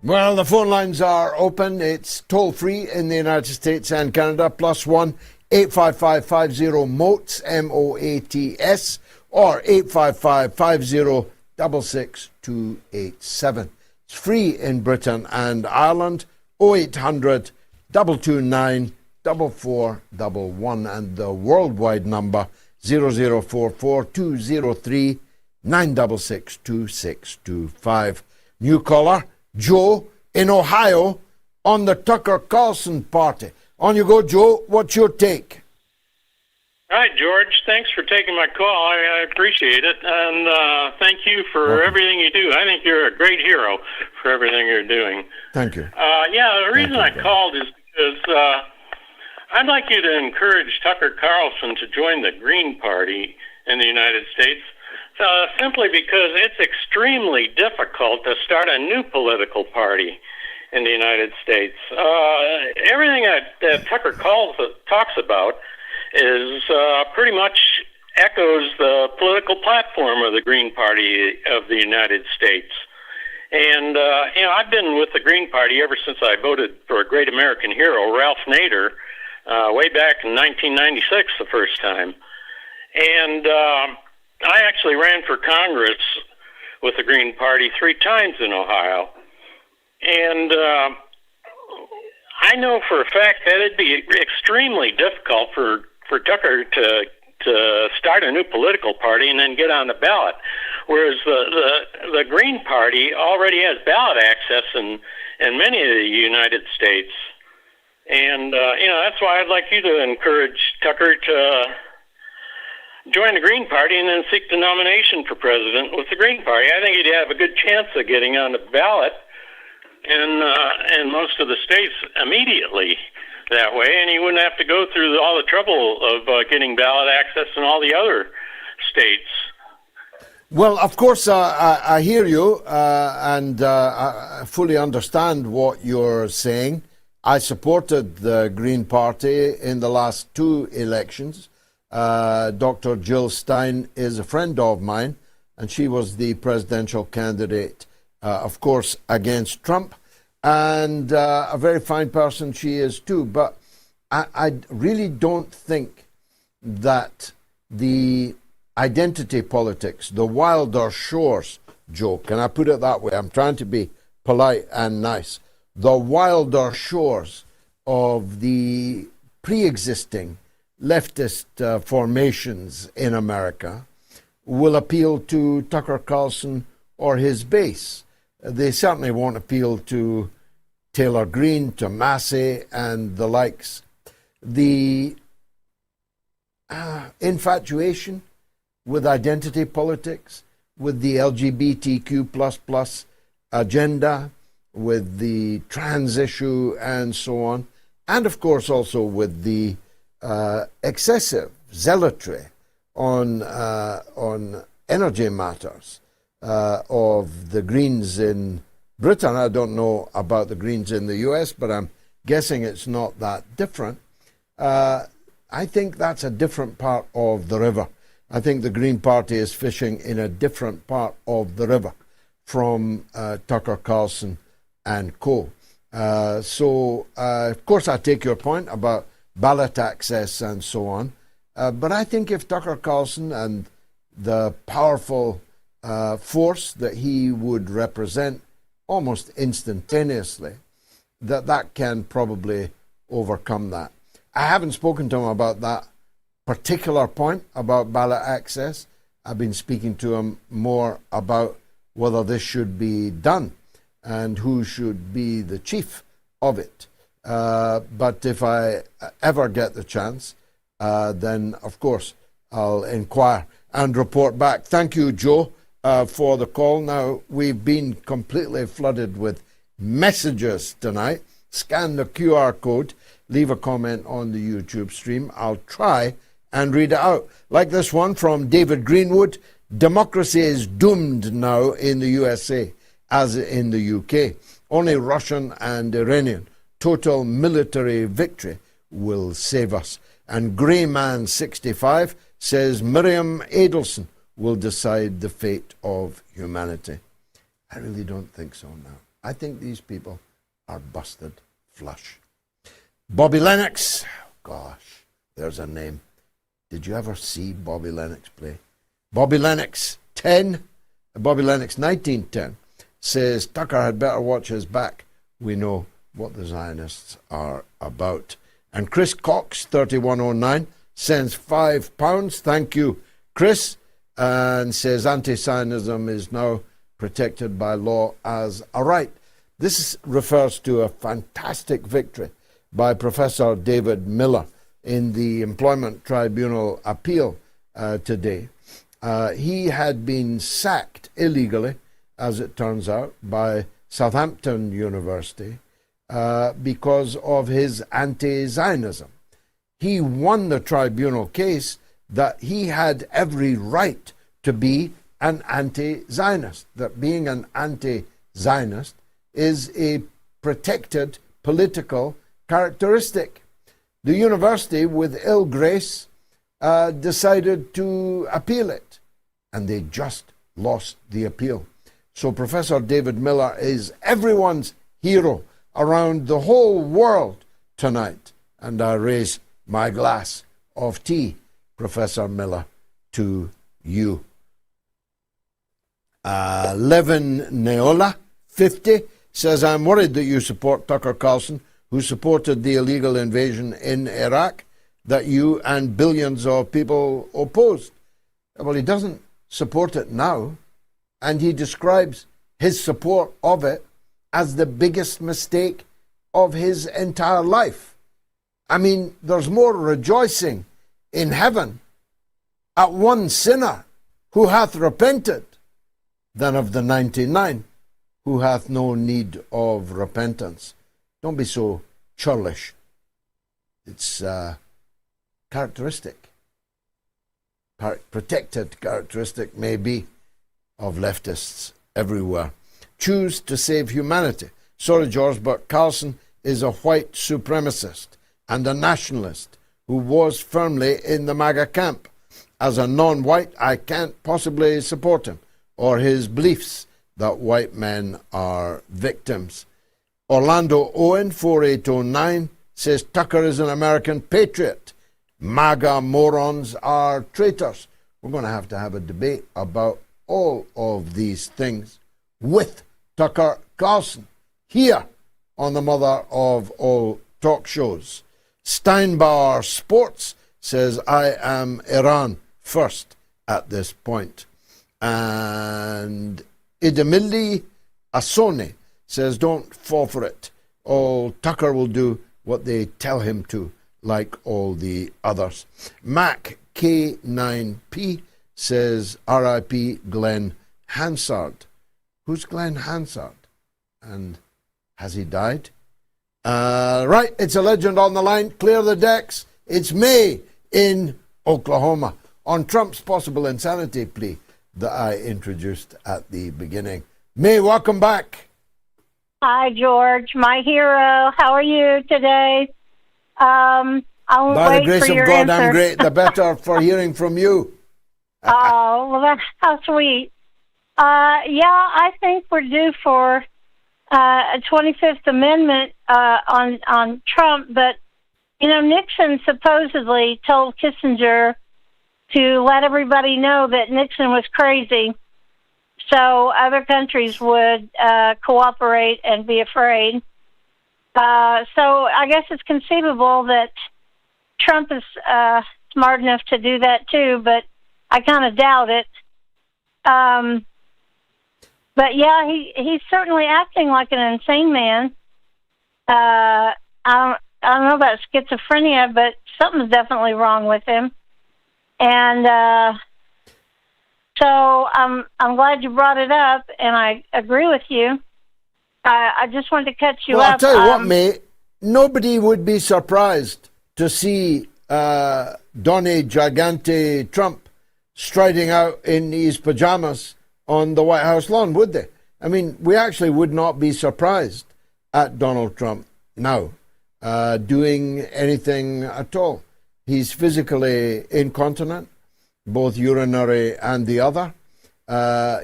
Well, the phone lines are open. It's toll-free in the United States and Canada, +1 855-50-MOATS, MOATS, or 855-50-66287. It's free in Britain and Ireland, 0800-229-4411, and the worldwide number 0044-203-966-2625. New caller, Joe in Ohio, on the Tucker Carlson party. On you go, Joe. What's your take? Hi, George. Thanks for taking my call. I appreciate it. And thank you for everything you do. I think you're a great hero for everything you're doing. Thank you. The reason I called is because I'd like you to encourage Tucker Carlson to join the Green Party in the United States, simply because it's extremely difficult to start a new political party in the United States. Everything that Tucker talks about is pretty much echoes the political platform of the Green Party of the United States. And, I've been with the Green Party ever since I voted for a great American hero, Ralph Nader, way back in 1996 the first time. And I actually ran for Congress with the Green Party 3 times in Ohio. And I know for a fact that it'd be extremely difficult for Tucker to start a new political party and then get on the ballot, whereas the Green Party already has ballot access in many of the United States. And that's why I'd like you to encourage Tucker to join the Green Party and then seek the nomination for president with the Green Party. I think he'd have a good chance of getting on the ballot in most of the states immediately that way, and he wouldn't have to go through all the trouble of getting ballot access in all the other states. Well, of course, I hear you, and I fully understand what you're saying. I supported the Green Party in the last 2 elections. Dr. Jill Stein is a friend of mine, and she was the presidential candidate, of course, against Trump. And a very fine person she is too. But I really don't think that the identity politics, the wilder shores, Joe, can I put it that way? I'm trying to be polite and nice. The wilder shores of the pre-existing leftist formations in America will appeal to Tucker Carlson or his base. They certainly won't appeal to Taylor Greene, to Massey, and the likes. The infatuation with identity politics, with the LGBTQ++ agenda, with the trans issue, and so on, and of course also with the excessive zealotry on energy matters of the Greens in Britain. I don't know about the Greens in the US, but I'm guessing it's not that different. I think that's a different part of the river. I think the Green Party is fishing in a different part of the river from Tucker Carlson and co. Of course, I take your point about ballot access and so on. But I think if Tucker Carlson and the powerful force that he would represent almost instantaneously, that can probably overcome that. I haven't spoken to him about that particular point about ballot access. I've been speaking to him more about whether this should be done and who should be the chief of it. But if I ever get the chance, then of course I'll inquire and report back. Thank you, Joe, for the call. Now, we've been completely flooded with messages tonight. Scan the QR code, leave a comment on the YouTube stream. I'll try and read it out. Like this one from David Greenwood. Democracy is doomed now in the USA, as in the UK. Only Russian and Iranian total military victory will save us. And Greyman 65 says Miriam Adelson will decide the fate of humanity. I really don't think so now. I think these people are busted flush. Bobby Lennox, gosh, there's a name. Did you ever see Bobby Lennox play? Bobby Lennox 1910 says Tucker had better watch his back. We know what the Zionists are about. And Chris Cox 3109 sends £5. Thank you, Chris, and says anti-Zionism is now protected by law as a right. This refers to a fantastic victory by Professor David Miller in the Employment Tribunal appeal today. He had been sacked illegally, as it turns out, by Southampton University because of his anti-Zionism. He won the tribunal case that he had every right to be an anti-Zionist, that being an anti-Zionist is a protected political characteristic. The university, with ill grace, decided to appeal it, and they just lost the appeal. So Professor David Miller is everyone's hero around the whole world tonight, and I raise my glass of tea, Professor Miller, to you. Levin Neola, 50, says, I'm worried that you support Tucker Carlson, who supported the illegal invasion in Iraq that you and billions of people opposed. Well, he doesn't support it now, and he describes his support of it as the biggest mistake of his entire life. I mean, there's more rejoicing in heaven at one sinner who hath repented than of the 99 who hath no need of repentance. Don't be so churlish. It's characteristic, protected characteristic maybe, of leftists everywhere. Choose to save humanity. Sorry, George, but Carlson is a white supremacist and a nationalist who was firmly in the MAGA camp. As a non-white, I can't possibly support him or his beliefs that white men are victims. Orlando Owen, 4809, says Tucker is an American patriot. MAGA morons are traitors we're going to have a debate about all of these things with Tucker Carlson here on the mother of all talk shows. Steinbauer Sports says, I am Iran first at this point. And Idemili Asone says, don't fall for it. All Tucker will do what they tell him to, like all the others. Mac K9P says, R.I.P. Glenn Hansard. Who's Glenn Hansard? And has he died? Right, it's a legend on the line. Clear the decks. It's May in Oklahoma on Trump's possible insanity plea that I introduced at the beginning. May, welcome back. Hi, George, my hero. How are you today? I'll By the wait grace for of your God, answer. I'm great. The better for hearing from you. Oh, well, that's how sweet. Yeah, I think we're due for a 25th Amendment on Trump, but, you know, Nixon supposedly told Kissinger to let everybody know that Nixon was crazy so other countries would cooperate and be afraid. So I guess it's conceivable that Trump is smart enough to do that too, but I kind of doubt it. But yeah, he's certainly acting like an insane man. I don't know about schizophrenia, but something's definitely wrong with him. And so I'm glad you brought it up, and I agree with you. I just wanted to catch you Well, up. I'll tell you what, May, nobody would be surprised to see Donny Gigante Trump striding out in his pajamas on the White House lawn, would they? I mean, we actually would not be surprised at Donald Trump now doing anything at all. He's physically incontinent, both urinary and the other.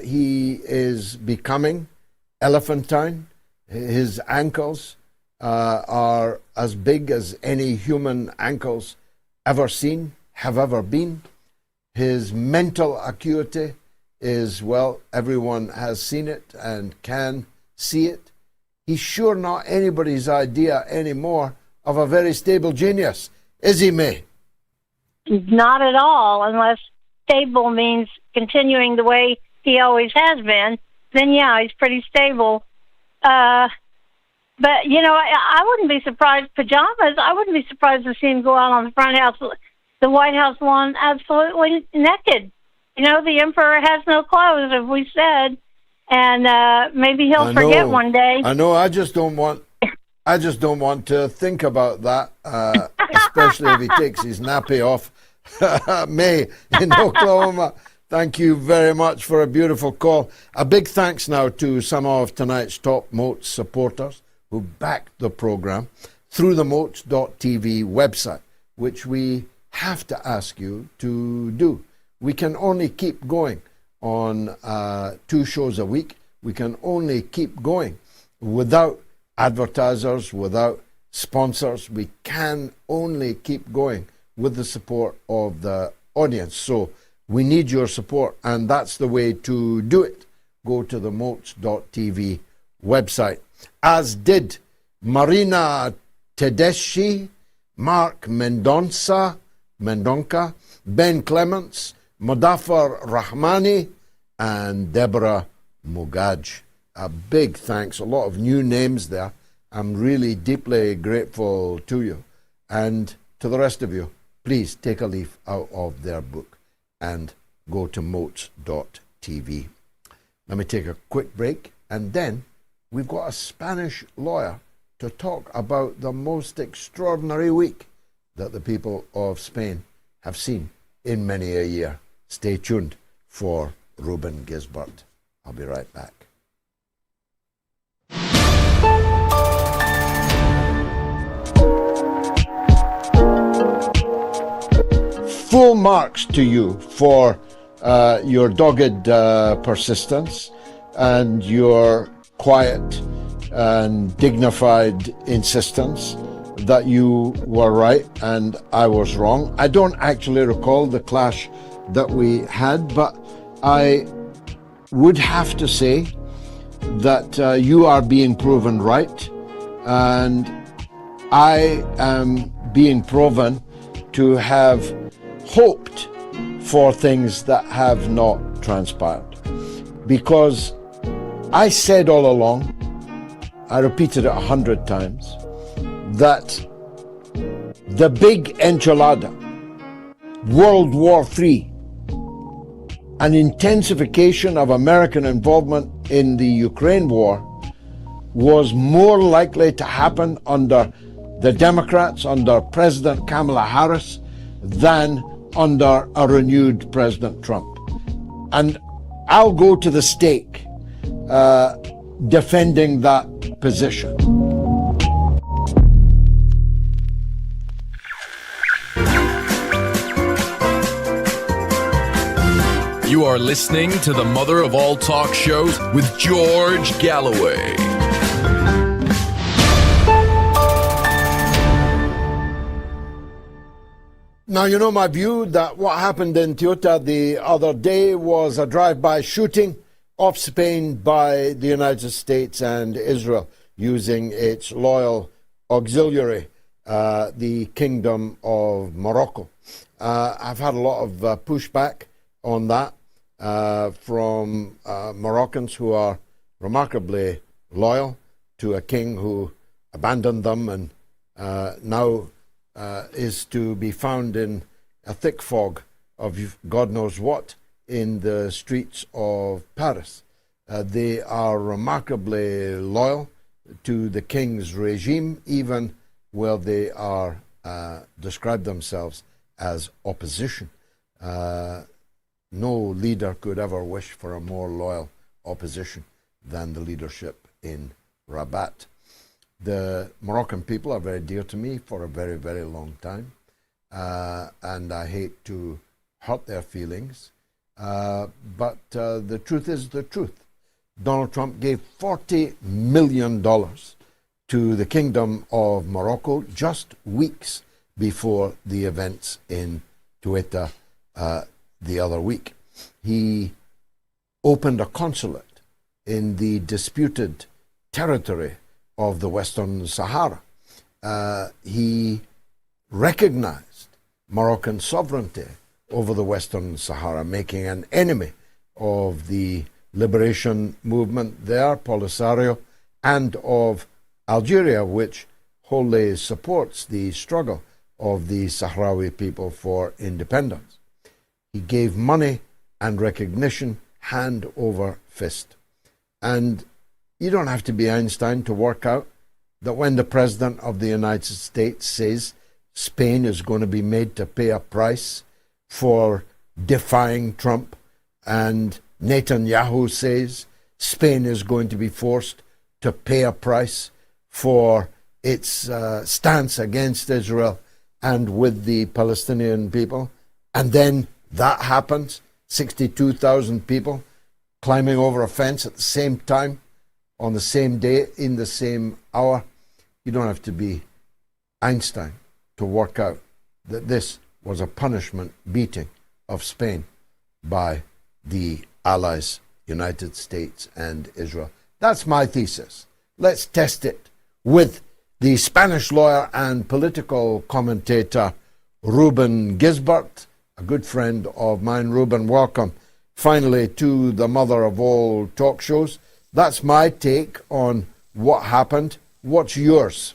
He is becoming elephantine. His ankles are as big as any human ankles ever seen, have ever been. His mental acuity is, well, everyone has seen it and can see it. He's sure not anybody's idea anymore of a very stable genius, is he, May? Not at all, unless stable means continuing the way he always has been. Then, yeah, he's pretty stable. But, you know, I wouldn't be surprised. Pajamas, I wouldn't be surprised to see him go out on the White House lawn absolutely naked. You know, the emperor has no clothes, as we said, and maybe he'll forget one day. I know. I just don't want to think about that, especially if he takes his nappy off. May in Oklahoma, thank you very much for a beautiful call. A big thanks now to some of tonight's top Moats supporters who backed the program through the moats.tv website, which we have to ask you to do. We can only keep going on 2 shows a week. We can only keep going without advertisers, without sponsors. We can only keep going with the support of the audience. So we need your support, and that's the way to do it. Go to the moats.tv website, as did Marina Tedeschi, Mark Mendonca, Ben Clements, Mudaffar Rahmani, and Deborah Mugaj. A big thanks. A lot of new names there. I'm really deeply grateful to you. And to the rest of you, please take a leaf out of their book and go to moats.tv. Let me take a quick break, and then we've got a Spanish lawyer to talk about the most extraordinary week that the people of Spain have seen in many a year. Stay tuned for Rubén Gisbert. I'll be right back. Full marks to you for your dogged persistence and your quiet and dignified insistence that you were right and I was wrong. I don't actually recall the clash that we had, but I would have to say that you are being proven right, and I am being proven to have hoped for things that have not transpired. Because I said all along, I repeated it 100 times, that the big enchilada, World War III, an intensification of American involvement in the Ukraine war, was more likely to happen under the Democrats, under President Kamala Harris, than under a renewed President Trump. And I'll go to the stake defending that position. You are listening to the mother of all talk shows with George Galloway. Now, you know my view that what happened in Ceuta the other day was a drive-by shooting of Spain by the United States and Israel using its loyal auxiliary, the Kingdom of Morocco. I've had a lot of pushback on that from Moroccans who are remarkably loyal to a king who abandoned them and now is to be found in a thick fog of God knows what in the streets of Paris. They are remarkably loyal to the king's regime, even where they are describe themselves as opposition. No leader could ever wish for a more loyal opposition than the leadership in Rabat. The Moroccan people are very dear to me for a very, very long time, and I hate to hurt their feelings, but the truth is the truth. Donald Trump gave $40 million to the Kingdom of Morocco just weeks before the events in Ceuta the other week. He opened a consulate in the disputed territory of the Western Sahara. He recognized Moroccan sovereignty over the Western Sahara, making an enemy of the liberation movement there, Polisario, and of Algeria, which wholly supports the struggle of the Sahrawi people for independence. He gave money and recognition hand over fist. And you don't have to be Einstein to work out that when the President of the United States says Spain is going to be made to pay a price for defying Trump, and Netanyahu says Spain is going to be forced to pay a price for its stance against Israel and with the Palestinian people, and then that happens, 62,000 people climbing over a fence at the same time, on the same day, in the same hour. You don't have to be Einstein to work out that this was a punishment beating of Spain by the Allies, United States and Israel. That's my thesis. Let's test it with the Spanish lawyer and political commentator Rubén Gisbert, a good friend of mine. Rubén, welcome finally to the mother of all talk shows. That's my take on what happened. What's yours?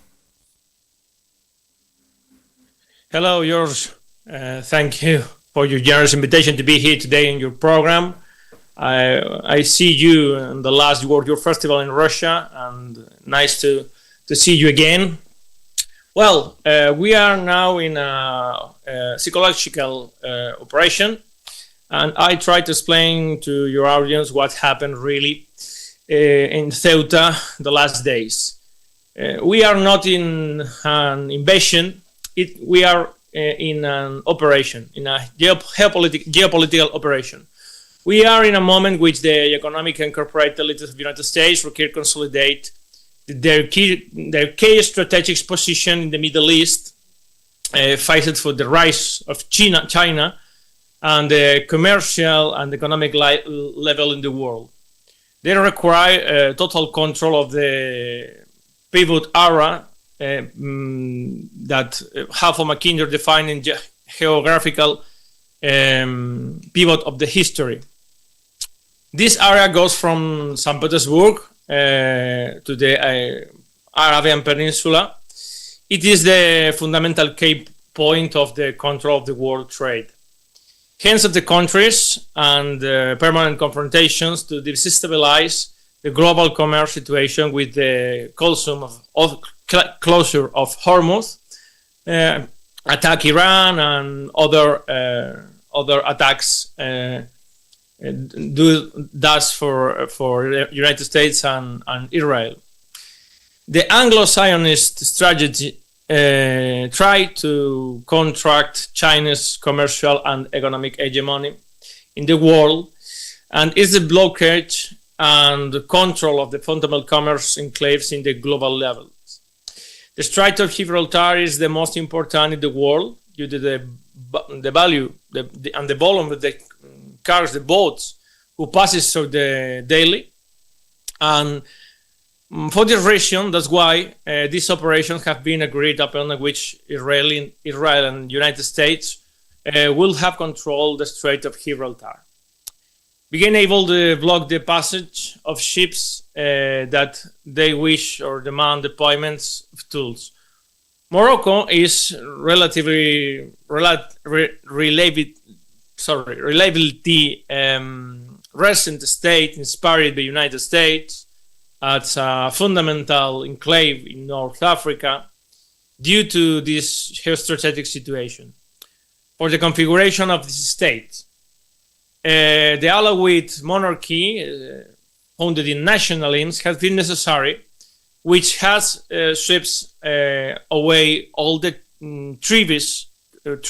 Hello, George. Thank you for your generous invitation to be here today in your program. I see you in the last World Your Festival in Russia, and nice to see you again. Well, we are now in a psychological operation, and I try to explain to your audience what happened really in Ceuta the last days. We are not in an invasion. We are in an operation, in a geopolitical operation. We are in a moment which the economic and corporate elites of the United States require consolidate their key strategic position in the Middle East, fighting for the rise of China, and the commercial and economic level in the world. They require total control of the pivot area that half of Mackinder defined in geographical pivot of the history. This area goes from St. Petersburg to the Arabian Peninsula. It is the fundamental key point of the control of the world trade. Hence of the countries and permanent confrontations to destabilize the global commerce situation with the closure of Hormuz, attack Iran and other attacks thus for United States and Israel. The Anglo-Zionist strategy tried to contract China's commercial and economic hegemony in the world, and is the blockage and the control of the fundamental commerce enclaves in the global level. The Strait of Gibraltar is the most important in the world due to the value and the volume of the cars, the boats who passes through the daily. And for this reason, that's why these operations have been agreed upon, which Israel and United States will have control the Strait of Gibraltar. Being able to block the passage of ships that they wish or demand deployments of tools. Morocco is reliability recent state inspired by the United States as a fundamental enclave in North Africa due to this geostrategic situation. For the configuration of this state, the Alawite monarchy, founded in nationalism, has been necessary, which has strips away all the tribus in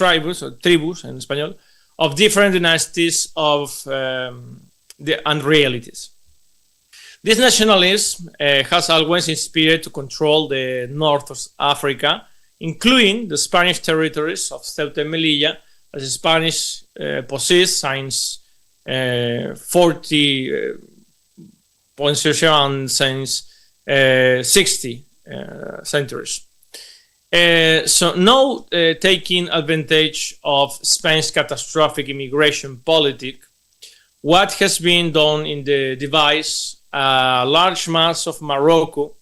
Spanish, of different dynasties and realities. This nationalism has always inspired to control the north of Africa, including the Spanish territories of Ceuta and Melilla, as the Spanish possess since 40 and since 60 centuries. So now taking advantage of Spain's catastrophic immigration policy, what has been done in the device, a large mass of Morocco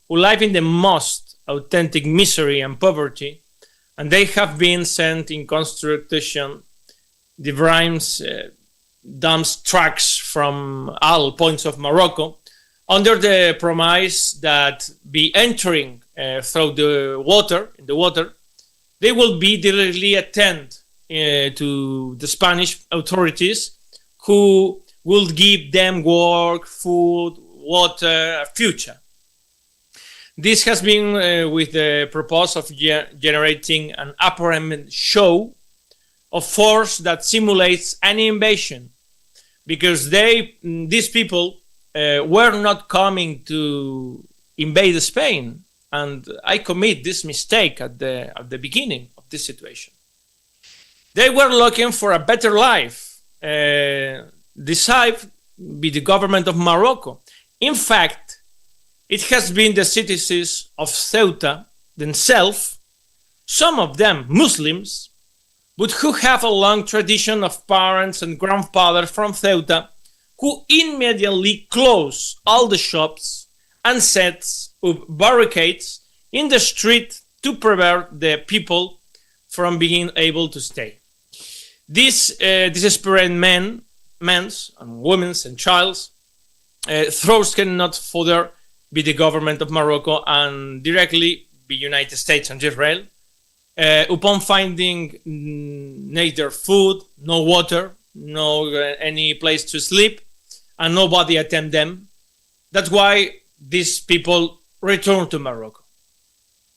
who live in the most authentic misery and poverty, and they have been sent in construction the rhymes dumps trucks from all points of Morocco under the promise that be entering through the water, they will be directly attend to the Spanish authorities who will give them work, food, water, a future. This has been with the purpose of generating an apparent show of force that simulates any invasion, because these people were not coming to invade Spain, and I commit this mistake at the beginning of this situation. They were looking for a better life, decided by the government of Morocco. In fact, it has been the citizens of Ceuta themselves, some of them Muslims, but who have a long tradition of parents and grandfathers from Ceuta, who immediately close all the shops and sets up barricades in the street to prevent the people from being able to stay. These desperate men and women and childs throws cannot further be the government of Morocco and directly be United States and Israel. Upon finding neither food, no water, no any place to sleep, and nobody attend them, that's why these people return to Morocco.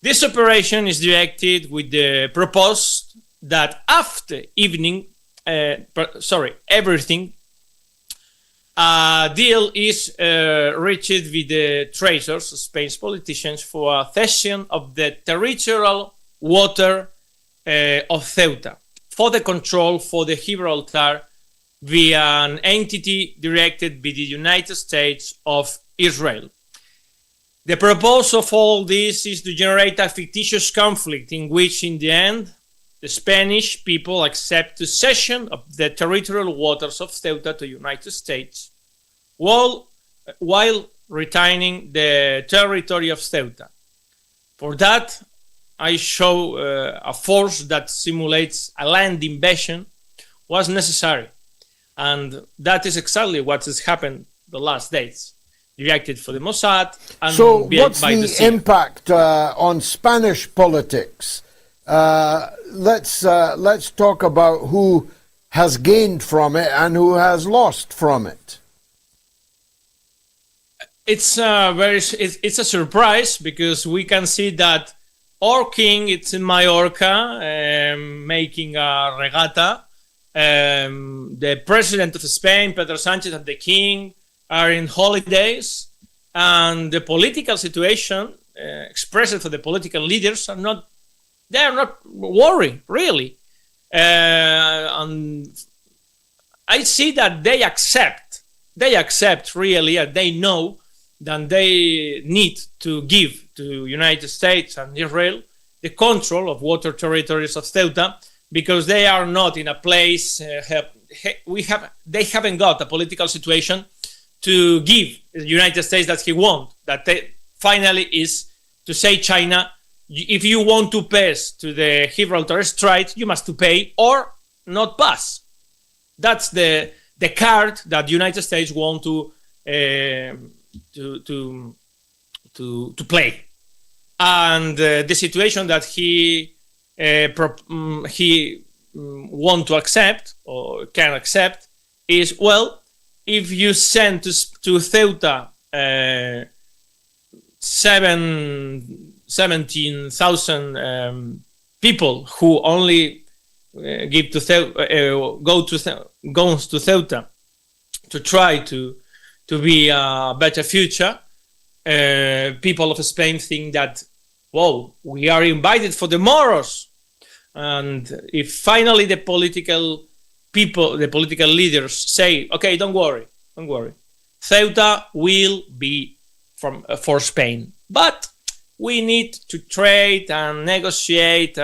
This operation is directed with the purpose that after everything, a deal is reached with the traitors, Spain's politicians, for a cession of the territorial water of Ceuta for the control for the Gibraltar via an entity directed by the United States of Israel. The purpose of all this is to generate a fictitious conflict in which, in the end, the Spanish people accept the cession of the territorial waters of Ceuta to the United States, while retaining the territory of Ceuta. For that, I show a force that simulates a land invasion was necessary. And that is exactly what has happened the last days, directed for the Mossad. And so what's by the impact on Spanish politics? Let's talk about who has gained from it and who has lost from it. It's a surprise, because we can see that our king is in Mallorca making a regatta. The president of Spain, Pedro Sanchez, and the king are in holidays, and the political situation expressed for the political leaders are not worried, really. And I see that they accept really, and they know that they need to give to United States and Israel the control of water territories of Ceuta, because they are not in a place, they haven't got a political situation to give the United States that he wants. That they, finally is to say China, if you want to pass to the Gibraltar Strait, you must to pay or not pass. That's the card that the United States want to play. And the situation that he want to accept or can accept is, well, if you send to Ceuta 17,000 people who only give to goes to Ceuta to try to be a better future, people of Spain think that, whoa, we are invited for the Moros. And if finally the political people, the political leaders say, okay, don't worry, Ceuta will be for Spain, but we need to trade and negotiate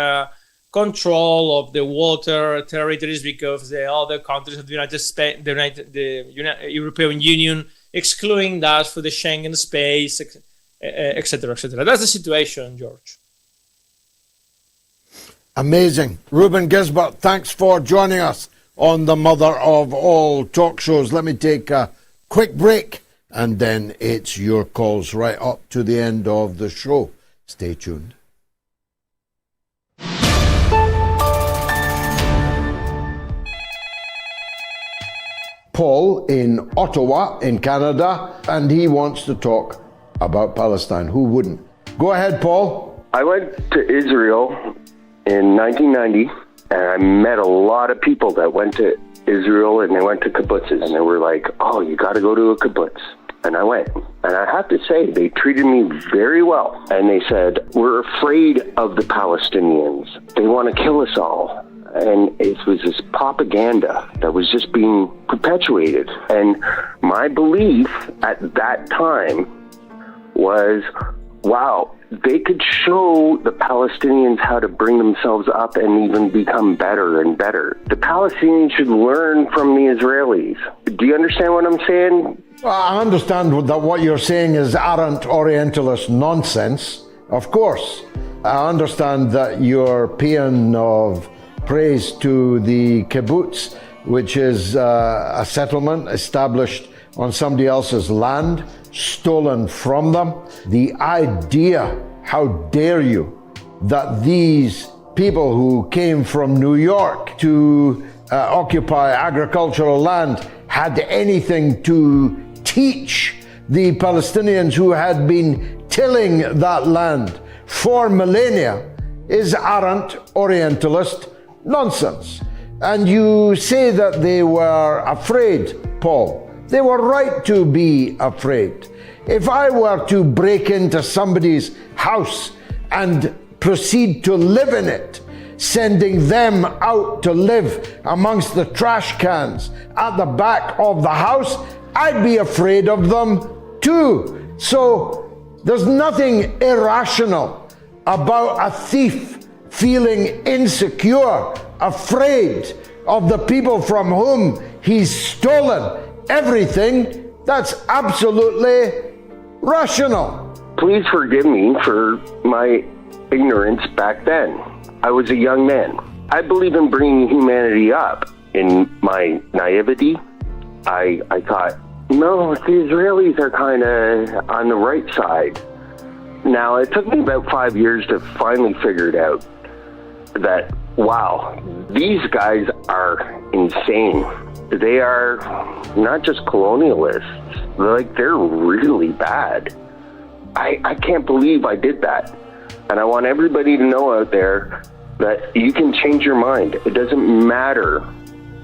control of the water territories, because the other countries of the European Union excluding that for the Schengen space, etc., etc. That's the situation, George. Amazing. Rubén Gisbert, thanks for joining us on the mother of all talk shows. Let me take a quick break, and then it's your calls right up to the end of the show. Stay tuned. Paul in Ottawa in Canada, and he wants to talk about Palestine. Who wouldn't? Go ahead, Paul. I went to Israel in 1990, and I met a lot of people that went to Israel, and they went to kibbutzes, and they were like, oh, you got to go to a kibbutz. And I went, and I have to say, they treated me very well. And they said, we're afraid of the Palestinians. They want to kill us all. And it was this propaganda that was just being perpetuated. And my belief at that time was, wow, they could show the Palestinians how to bring themselves up and even become better and better. The Palestinians should learn from the Israelis. Do you understand what I'm saying? Well, I understand that what you're saying is arrant Orientalist nonsense, of course. I understand that you're paean of praise to the kibbutz, which is a settlement established on somebody else's land, stolen from them. The idea, how dare you, that these people who came from New York to occupy agricultural land had anything to teach the Palestinians who had been tilling that land for millennia is arrant Orientalist nonsense. And you say that they were afraid, Paul. They were right to be afraid. If I were to break into somebody's house and proceed to live in it, sending them out to live amongst the trash cans at the back of the house, I'd be afraid of them too. So there's nothing irrational about a thief feeling insecure, afraid of the people from whom he's stolen everything. That's absolutely rational. Please forgive me for my ignorance back then. I was a young man. I believe in bringing humanity up. In my naivety, I thought, no, the Israelis are kind of on the right side. Now, it took me about 5 years to finally figure it out that, wow, these guys are insane. They are not just colonialists. They're really bad. I can't believe I did that. And I want everybody to know out there that you can change your mind. It doesn't matter.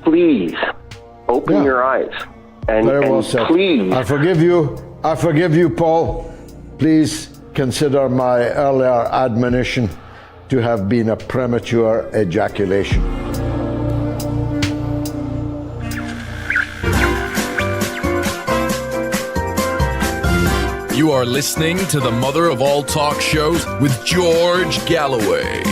Please, open your eyes. And, Very well and said. please. I forgive you, Paul. Please consider my earlier admonition to have been a premature ejaculation. You are listening to the mother of all talk shows with George Galloway.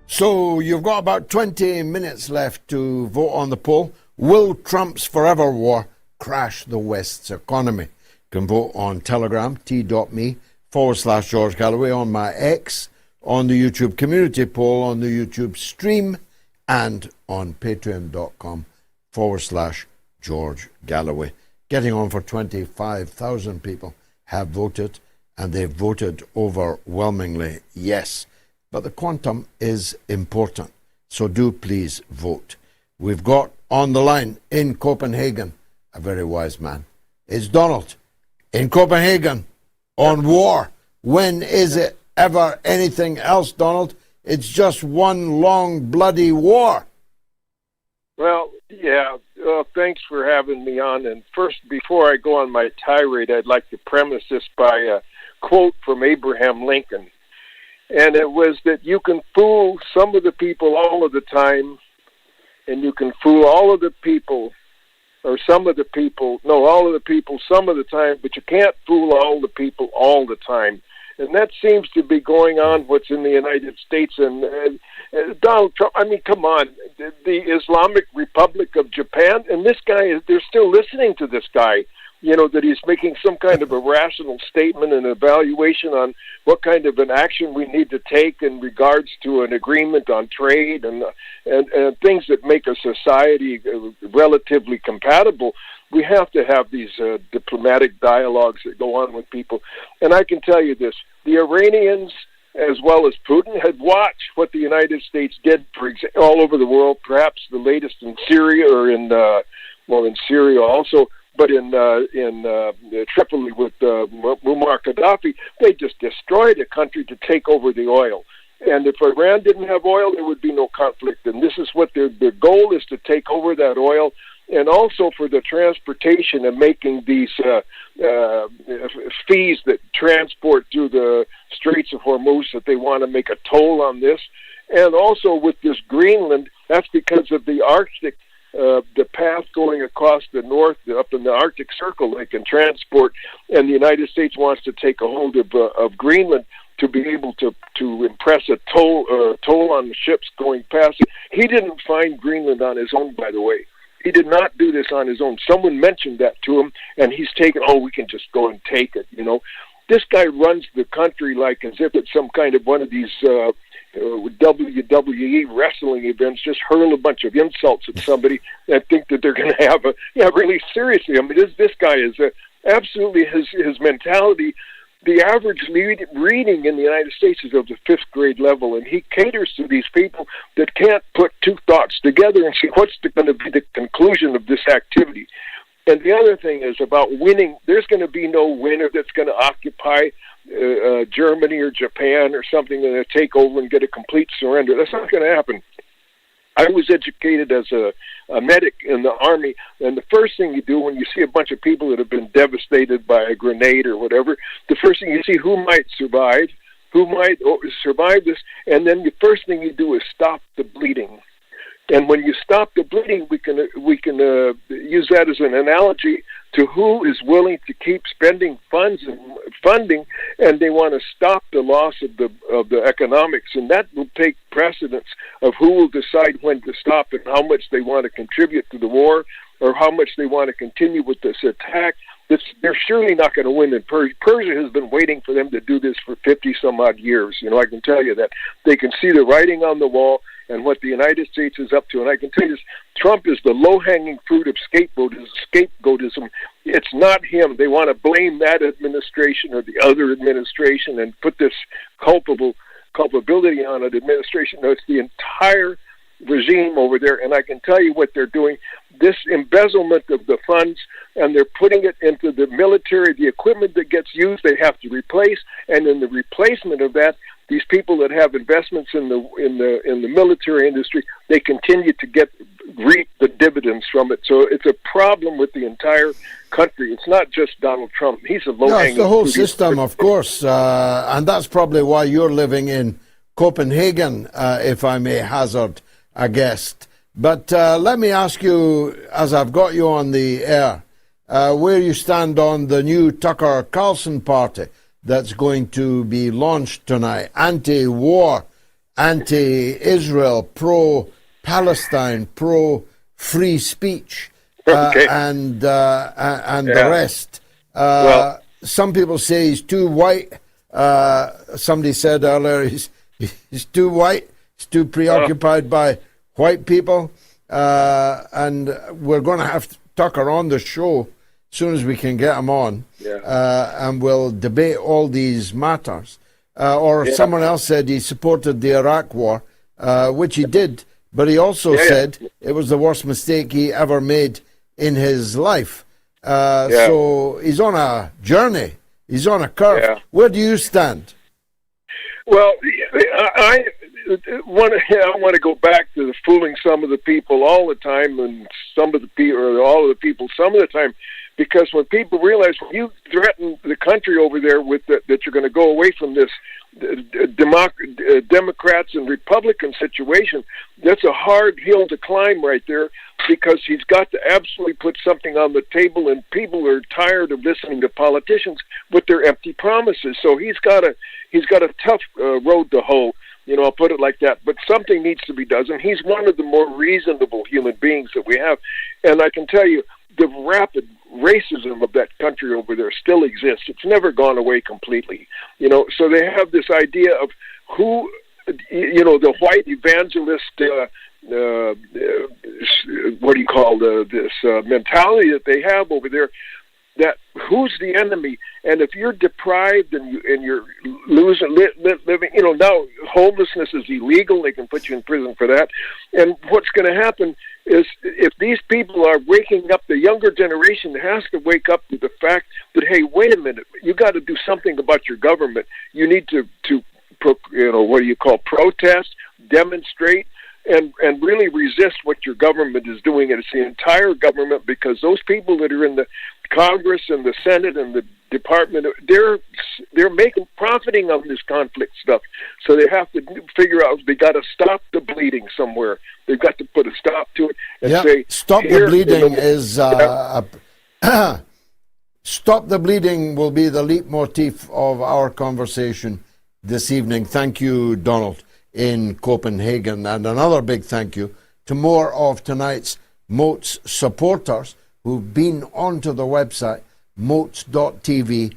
So you've got about 20 minutes left to vote on the poll. Will Trump's forever war crash the West's economy? You can vote on Telegram, t.me/George Galloway, on my X, on the YouTube community poll, on the YouTube stream, and on patreon.com/George Galloway. Getting on for 25,000 people have voted, and they've voted overwhelmingly yes. But the quantum is important, so do please vote. We've got on the line in Copenhagen a very wise man. It's Donald in Copenhagen on war. When is it ever anything else, Donald? It's just one long bloody war. Well, yeah. Thanks for having me on. And first, before I go on my tirade, I'd like to premise this by a quote from Abraham Lincoln. And it was that you can fool some of the people all of the time, and you can fool all of the people, or some of the people, no, all of the people some of the time, but you can't fool all the people all the time. And that seems to be going on what's in the United States. And Donald Trump, I mean, come on, the Islamic Republic of Japan, and this guy, they're still listening to this guy, you know, that he's making some kind of a rational statement and evaluation on what kind of an action we need to take in regards to an agreement on trade and things that make a society relatively compatible. We have to have these diplomatic dialogues that go on with people. And I can tell you this, the Iranians, as well as Putin, had watched what the United States did all over the world, perhaps the latest in Syria or in Syria also, but in Tripoli with Muammar Gaddafi, they just destroyed a country to take over the oil. And if Iran didn't have oil, there would be no conflict. And this is what their goal is, to take over that oil, and also for the transportation and making these fees that transport through the Straits of Hormuz, that they want to make a toll on this. And also with this Greenland, that's because of the Arctic, the path going across the north, up in the Arctic Circle, they can transport, and the United States wants to take a hold of Greenland to be able to impress a toll on the ships going past it. He didn't find Greenland on his own, by the way. He did not do this on his own. Someone mentioned that to him, and he's taken, we can just go and take it, you know. This guy runs the country like as if it's some kind of one of these WWE wrestling events, just hurl a bunch of insults at somebody and think that they're going to have really seriously. I mean, this guy is absolutely his mentality. The average reading in the United States is of the 5th grade level, and he caters to these people that can't put two thoughts together and see what's going to be the conclusion of this activity. And the other thing is about winning. There's going to be no winner that's going to occupy Germany or Japan or something, and take over and get a complete surrender. That's not going to happen. I was educated as a medic in the Army, and the first thing you do when you see a bunch of people that have been devastated by a grenade or whatever, the first thing you see who might survive this, and then the first thing you do is stop the bleeding. And when you stop the bleeding, we can use that as an analogy to who is willing to keep spending funds and funding, and they want to stop the loss of the economics, and that will take precedence of who will decide when to stop and how much they want to contribute to the war or how much they want to continue with this attack. They're surely not going to win in Persia. Persia has been waiting for them to do this for 50 some odd years. I can tell you that. They can see the writing on the wall and what the United States is up to. And I can tell you this, Trump is the low-hanging fruit of scapegoatism. It's not him. They want to blame that administration or the other administration and put this culpability on an administration. No, it's the entire regime over there, and I can tell you what they're doing. This embezzlement of the funds, and they're putting it into the military. The equipment that gets used, they have to replace, and in the replacement of that, these people that have investments in the military industry, they continue to reap the dividends from it. So it's a problem with the entire country. It's not just Donald Trump. He's a low-hanging fruit. It's the whole system, of course, and that's probably why you're living in Copenhagen, if I may hazard a guest. But let me ask you, as I've got you on the air, where you stand on the new Tucker Carlson party that's going to be launched tonight. Anti-war, anti-Israel, pro-Palestine, pro-free speech, and the rest. Some people say he's too white. Somebody said earlier he's too white. He's too preoccupied by white people. And we're going to have Tucker on the show as soon as we can get him on, and we'll debate all these matters. Someone else said he supported the Iraq war, which he did, but he also said it was the worst mistake he ever made in his life. So he's on a journey. He's on a curve. Yeah. Where do you stand? Well, I want to go back to the fooling some of the people all the time, and some of the people, or all of the people some of the time, because when people realize when you threaten the country over there with that you're going to go away from this Democrats and Republican situation, that's a hard hill to climb right there, because he's got to absolutely put something on the table, and people are tired of listening to politicians with their empty promises. So he's got a tough road to hoe. I'll put it like that. But something needs to be done, and he's one of the more reasonable human beings that we have. And I can tell you, the rapid racism of that country over there still exists. It's never gone away completely. So they have this idea of who, the white evangelist, this mentality that they have over there, that who's the enemy, and if you're deprived and you're losing living, now homelessness is illegal. They can put you in prison for that. And what's going to happen is, if these people are waking up, the younger generation has to wake up to the fact that, hey, wait a minute, you got to do something about your government. You need to protest, demonstrate, and really resist what your government is doing. And it's the entire government, because those people that are in the Congress and the Senate and the Department, they're profiting on this conflict stuff. So they have to figure out, they got to stop the bleeding somewhere. They've got to put a stop to it and say, stop the bleeding stop the bleeding will be the leitmotif of our conversation this evening. Thank you, Donald, in Copenhagen, and another big thank you to more of tonight's Moats supporters who've been onto the website moats.tv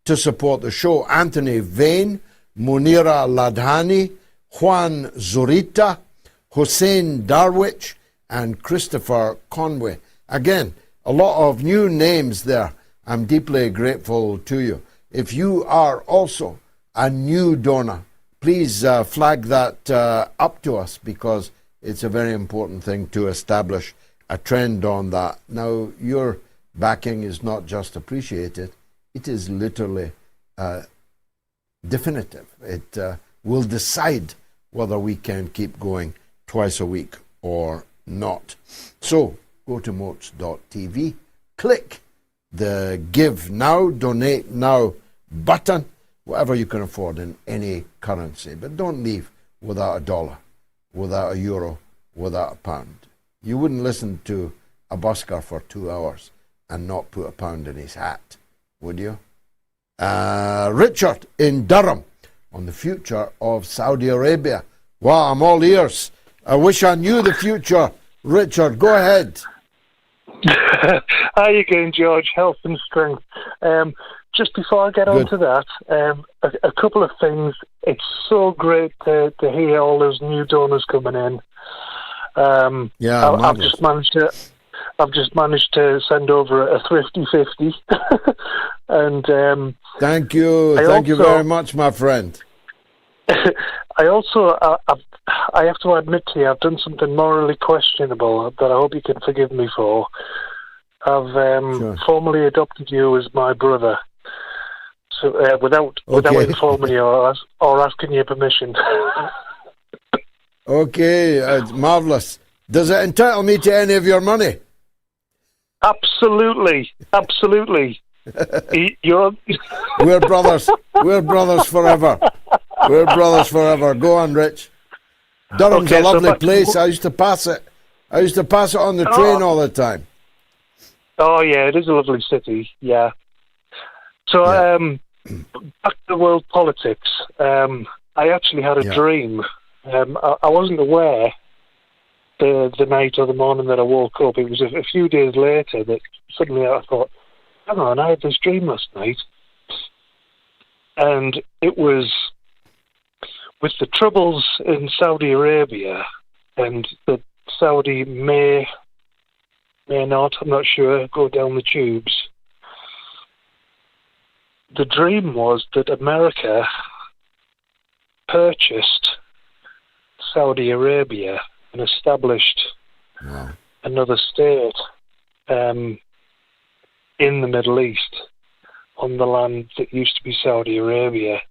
to support the show. Anthony Vane, Munira Ladhani, Juan Zurita, Hussein Darwich, and Christopher Conway. Again, a lot of new names there. I'm deeply grateful to you. If you are also a new donor, please flag that up to us, because it's a very important thing to establish a trend on that. Now, your backing is not just appreciated, it is literally definitive. It will decide whether we can keep going twice a week or not. So go to moats.tv, click the Give Now, Donate Now button, whatever you can afford in any currency. But don't leave without a dollar, without a euro, without a pound. You wouldn't listen to a busker for 2 hours and not put a pound in his hat, would you? Richard in Durham on the future of Saudi Arabia. Wow, I'm all ears. I wish I knew the future. Richard, go ahead. How you going, George? Health and strength. Just before I get on to that, a couple of things. It's so great to hear all those new donors coming in. I've just managed to send over a thrifty 50, and thank you very much, my friend. I have to admit to you, I've done something morally questionable that I hope you can forgive me for. I've formally adopted you as my brother, so without informing you or asking your permission. Okay, it's marvelous. Does it entitle me to any of your money? Absolutely. We're brothers. We're brothers forever. We're brothers forever. Go on, Rich. Durham's a lovely place. I used to pass it. I used to pass it on the train all the time. Oh yeah, it is a lovely city. Yeah. So back to world politics. I actually had a dream. I wasn't aware the night or the morning that I woke up. It was a few days later that suddenly I thought, hang on, I had this dream last night. And it was with the troubles in Saudi Arabia, and that Saudi may not, I'm not sure, go down the tubes. The dream was that America purchased Saudi Arabia and established another state in the Middle East on the land that used to be Saudi Arabia.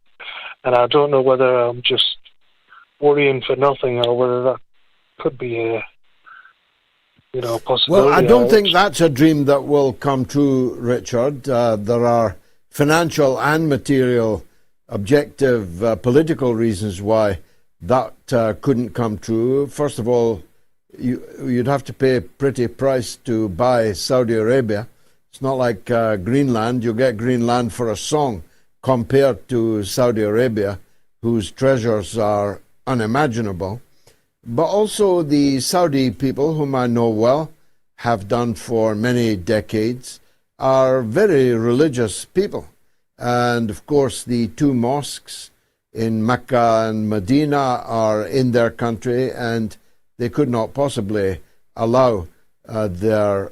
And I don't know whether I'm just worrying for nothing or whether that could be a possibility. Well, I don't think that's a dream that will come true, Richard. There are financial and material, objective, political reasons why that couldn't come true. First of all, you'd have to pay a pretty price to buy Saudi Arabia. It's not like Greenland. You'll get Greenland for a song compared to Saudi Arabia, whose treasures are unimaginable. But also the Saudi people, whom I know well, have done for many decades, are very religious people. And of course, the two mosques in Mecca and Medina are in their country, and they could not possibly allow their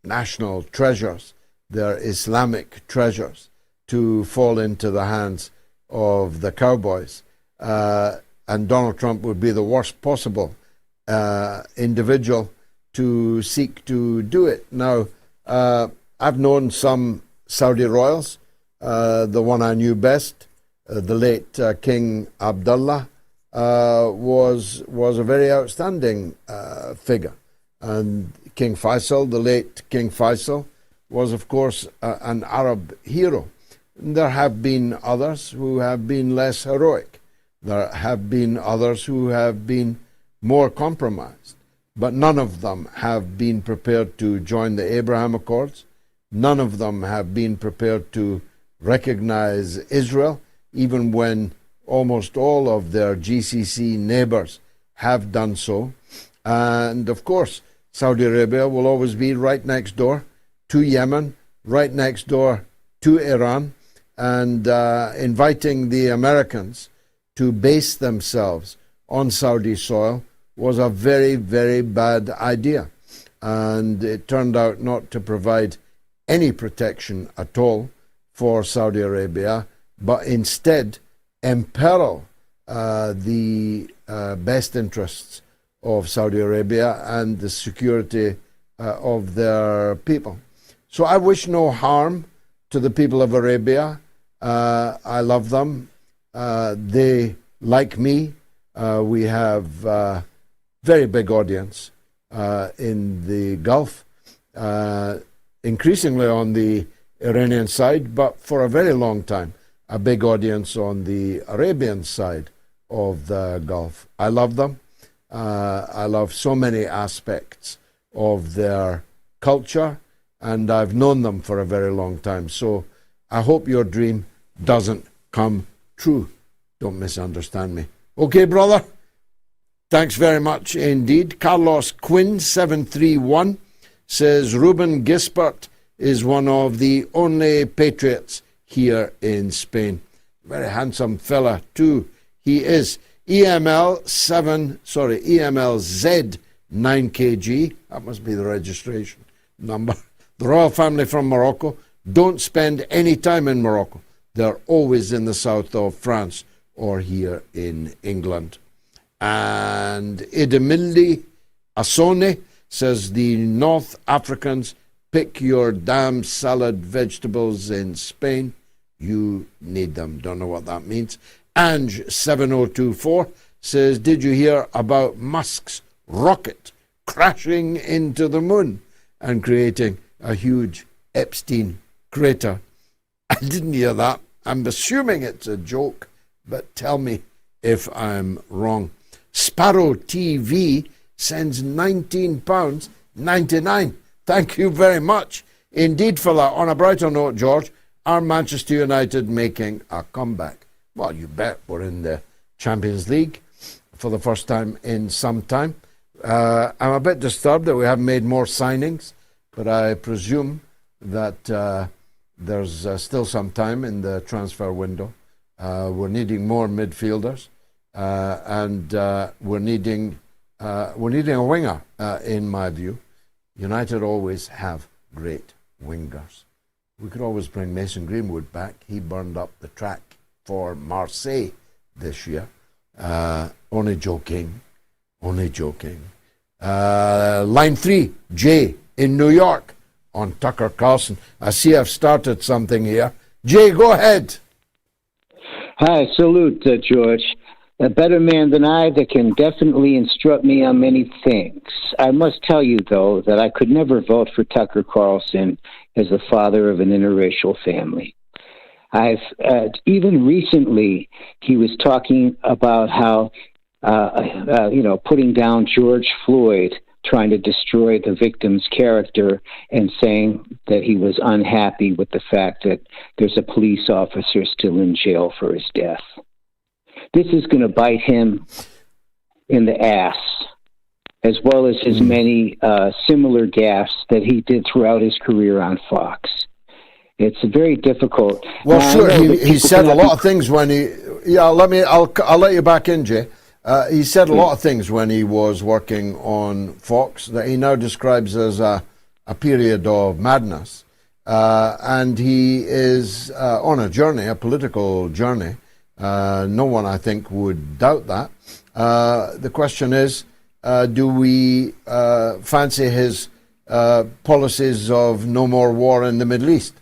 national treasures, their Islamic treasures, to fall into the hands of the cowboys. And Donald Trump would be the worst possible individual to seek to do it. Now, I've known some Saudi royals. The one I knew best, the late King Abdullah, was a very outstanding figure. And King Faisal, the late King Faisal, was, of course, an Arab hero. There have been others who have been less heroic. There have been others who have been more compromised. But none of them have been prepared to join the Abraham Accords. None of them have been prepared to recognize Israel, even when almost all of their GCC neighbors have done so. And of course, Saudi Arabia will always be right next door to Yemen, right next door to Iran, and inviting the Americans to base themselves on Saudi soil was a very, very bad idea. And it turned out not to provide any protection at all for Saudi Arabia, but instead imperil the best interests of Saudi Arabia and the security of their people. So I wish no harm to the people of Arabia. I love them. They like me. We have very big audience in the Gulf, increasingly on the Iranian side, but for a very long time, a big audience on the Arabian side of the Gulf. I love them. I love so many aspects of their culture, and I've known them for a very long time. So I hope your dream doesn't come true. Don't misunderstand me. Okay, brother? Thanks very much indeed. Carlos Quinn, 731, says Rubén Gisbert is one of the only patriots here in Spain. Very handsome fella, too. He is. EMLZ 9kg. That must be the registration number. The royal family from Morocco don't spend any time in Morocco. They're always in the south of France or here in England. And Idemili Asone says the North Africans pick your damn salad vegetables in Spain. You need them. Don't know what that means. Ange 7024 says, did you hear about Musk's rocket crashing into the moon and creating a huge Epstein crater? I didn't hear that. I'm assuming it's a joke, but tell me if I'm wrong. Sparrow TV sends £19.99. Thank you very much indeed for that. On a brighter note, George, are Manchester United making a comeback? Well, you bet. We're in the Champions League for the first time in some time. I'm a bit disturbed that we haven't made more signings, but I presume that there's still some time in the transfer window. We're needing more midfielders, and we're needing a winger, in my view. United always have great wingers. We could always bring Mason Greenwood back. He burned up the track for Marseille this year. Only joking. Line 3, Jay in New York on Tucker Carlson. I see I've started something here. Jay, go ahead. Hi, salute, George. A better man than I that can definitely instruct me on many things. I must tell you, though, that I could never vote for Tucker Carlson as the father of an interracial family. Even recently, he was talking about how, putting down George Floyd, trying to destroy the victim's character, and saying that he was unhappy with the fact that there's a police officer still in jail for his death. This is going to bite him in the ass, as well as his many similar gaffes that he did throughout his career on Fox. It's very difficult. Well, sure, he said a lot of things when he... Yeah, I'll let you back in, Jay. He said a lot of things when he was working on Fox that he now describes as a period of madness. And he is on a journey, a political journey. No one, I think, would doubt that. The question is, do we fancy his policies of no more war in the Middle East?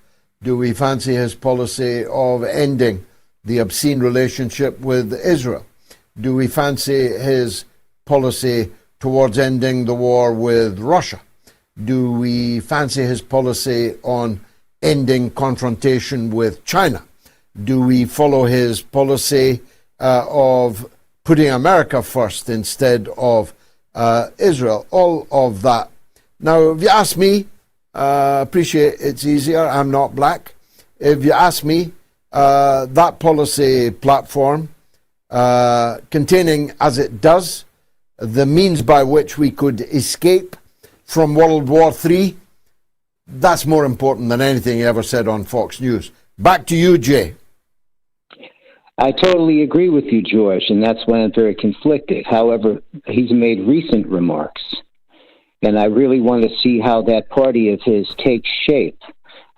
Do we fancy his policy of ending the obscene relationship with Israel? Do we fancy his policy towards ending the war with Russia? Do we fancy his policy on ending confrontation with China? Do we follow his policy of putting America first instead of Israel? All of that. Now, if you ask me, appreciate it's easier. I'm not black. If you ask me, that policy platform, containing as it does the means by which we could escape from World War III, that's more important than anything he ever said on Fox News. Back to you, Jay. I totally agree with you, George, and that's why I'm very conflicted. However, he's made recent remarks, and I really want to see how that party of his takes shape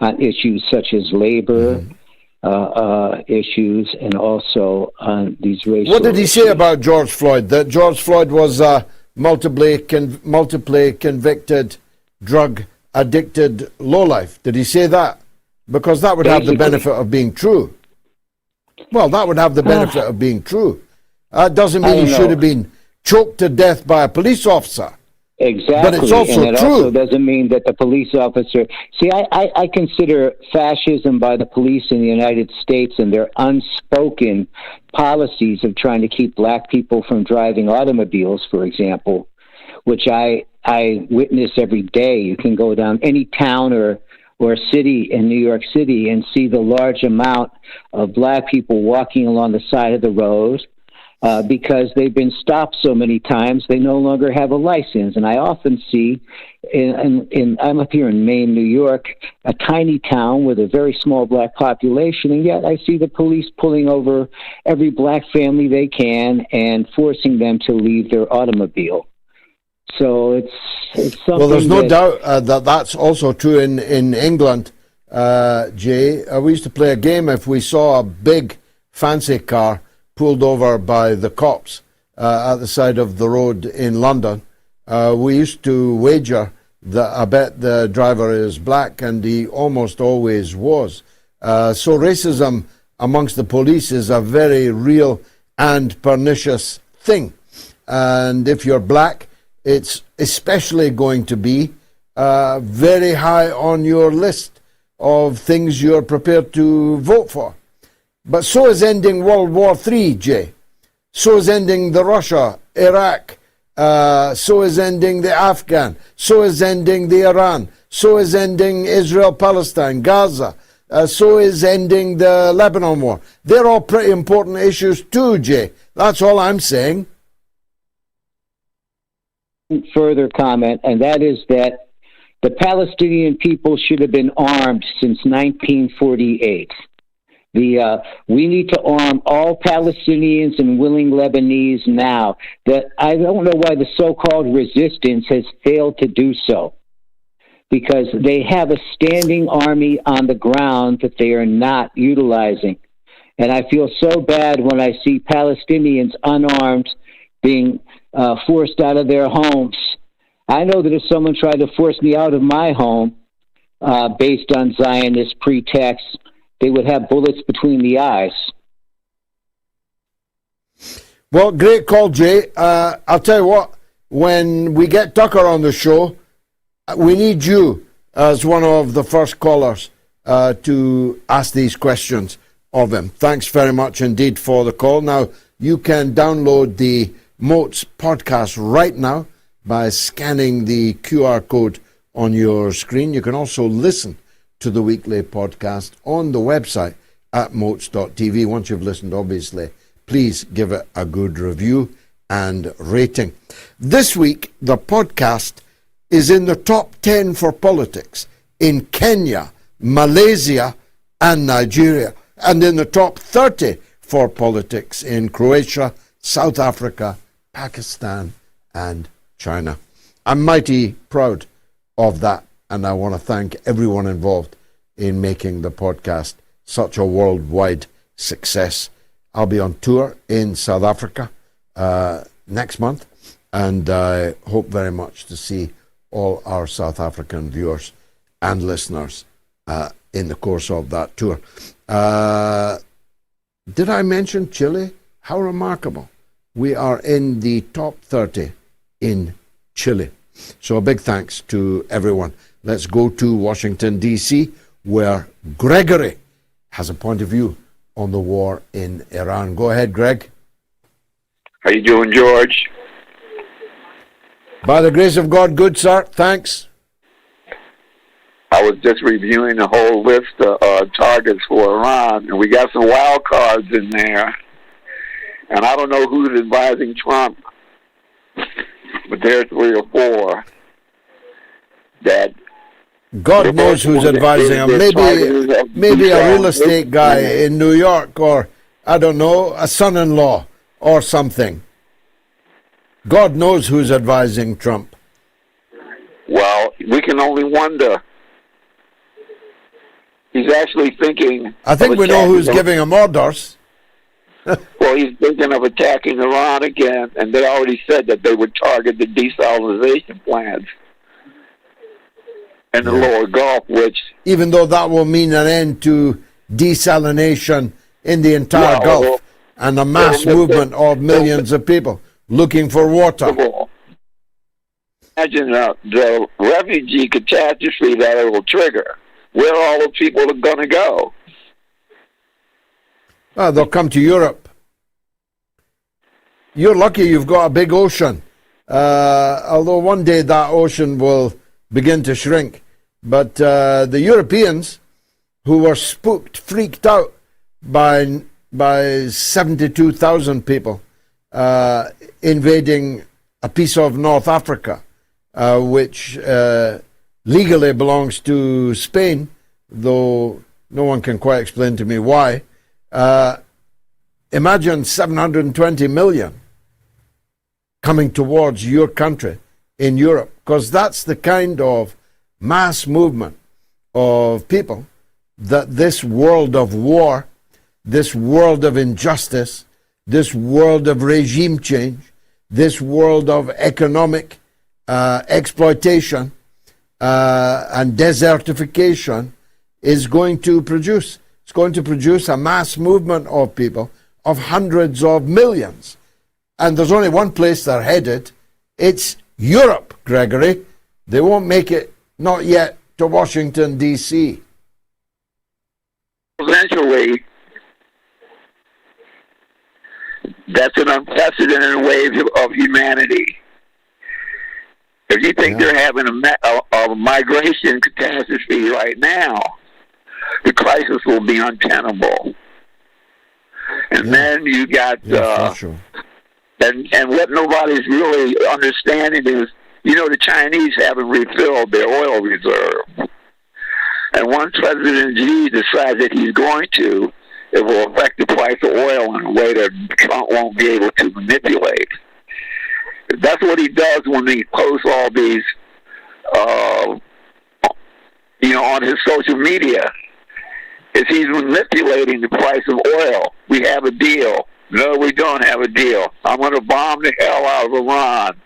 on issues such as labor issues, and also on these racial What did he say about George Floyd? That George Floyd was a multiply convicted, drug-addicted lowlife. Did he say that? Because that would have the benefit of being true. Well, that would have the benefit of being true. That doesn't mean he should have been choked to death by a police officer. Exactly, But it's also and it true. also doesn't mean that the police officer... See, I consider fascism by the police in the United States and their unspoken policies of trying to keep black people from driving automobiles, for example, which I witness every day. You can go down any town or city in New York City and see the large amount of black people walking along the side of the road, because they've been stopped so many times, they no longer have a license. And I often see, I'm up here in Maine, New York, a tiny town with a very small black population, and yet I see the police pulling over every black family they can and forcing them to leave their automobile. So it's something. Well, there's no doubt that that's also true in England, Jay. We used to play a game if we saw a big fancy car pulled over by the cops at the side of the road in London. We used to wager that I bet the driver is black, and he almost always was. So racism amongst the police is a very real and pernicious thing. And if you're black, it's especially going to be very high on your list of things you're prepared to vote for. But so is ending World War III, Jay. So is ending the Russia, Iraq. So is ending the Afghan. So is ending the Iran. So is ending Israel, Palestine, Gaza. So is ending the Lebanon war. They're all pretty important issues too, Jay. That's all I'm saying. Further comment, and that is that the Palestinian people should have been armed since 1948. We need to arm all Palestinians and willing Lebanese now. That I don't know why the so-called resistance has failed to do so, because they have a standing army on the ground that they are not utilizing. And I feel so bad when I see Palestinians unarmed being forced out of their homes. I know that if someone tried to force me out of my home based on Zionist pretexts, they would have bullets between the eyes. Well, great call, Jay. I'll tell you what, when we get Tucker on the show, we need you as one of the first callers to ask these questions of him. Thanks very much indeed for the call. Now, you can download the Moats podcast right now by scanning the QR code on your screen. You can also listen to the weekly podcast on the website at moats.tv. Once you've listened, obviously, please give it a good review and rating. This week, the podcast is in the top 10 for politics in Kenya, Malaysia, and Nigeria, and in the top 30 for politics in Croatia, South Africa, Pakistan, and China. I'm mighty proud of that, and I want to thank everyone involved in making the podcast such a worldwide success. I'll be on tour in South Africa next month, and I hope very much to see all our South African viewers and listeners in the course of that tour. Did I mention Chile? How remarkable. We are in the top 30 in Chile. So a big thanks to everyone. Let's go to Washington, D.C., where Gregory has a point of view on the war in Iran. Go ahead, Greg. How you doing, George? By the grace of God, good, sir. Thanks. I was just reviewing the whole list of targets for Iran, and we got some wild cards in there. And I don't know who's advising Trump, but there are 3 or 4 that... God knows who's advising him. Maybe a real estate guy in New York, or, I don't know, a son-in-law or something. God knows who's advising Trump. Well, we can only wonder. He's actually thinking... I think we know who's giving him orders. Well, he's thinking of attacking Iran again, and they already said that they would target the desalinization plants in the lower Gulf, which... Even though that will mean an end to desalination in the entire Gulf and a mass movement of millions of people. looking for water. Imagine the refugee catastrophe that it will trigger. Where all the people are going to go? They'll come to Europe. You're lucky you've got a big ocean. Although one day that ocean will begin to shrink. But the Europeans, who were spooked, freaked out by 72,000 people invading a piece of North Africa, which legally belongs to Spain, though no one can quite explain to me why. Imagine 720 million coming towards your country in Europe, because that's the kind of mass movement of people that this world of war, this world of injustice, this world of regime change, this world of economic exploitation and desertification is going to produce. It's going to produce a mass movement of people, of hundreds of millions. And there's only one place they're headed. It's Europe, Gregory. They won't make it, not yet, to Washington, D.C. Eventually, that's an unprecedented wave of humanity. If you think they're having a migration catastrophe right now, the crisis will be untenable. And then you got, and what nobody's really understanding is, the Chinese haven't refilled their oil reserve. And once President Xi decides that he's going to, it will affect the price of oil in a way that Trump won't be able to manipulate. That's what he does when he posts all these, on his social media, is he's manipulating the price of oil. We have a deal. No, we don't have a deal. I'm going to bomb the hell out of Iran.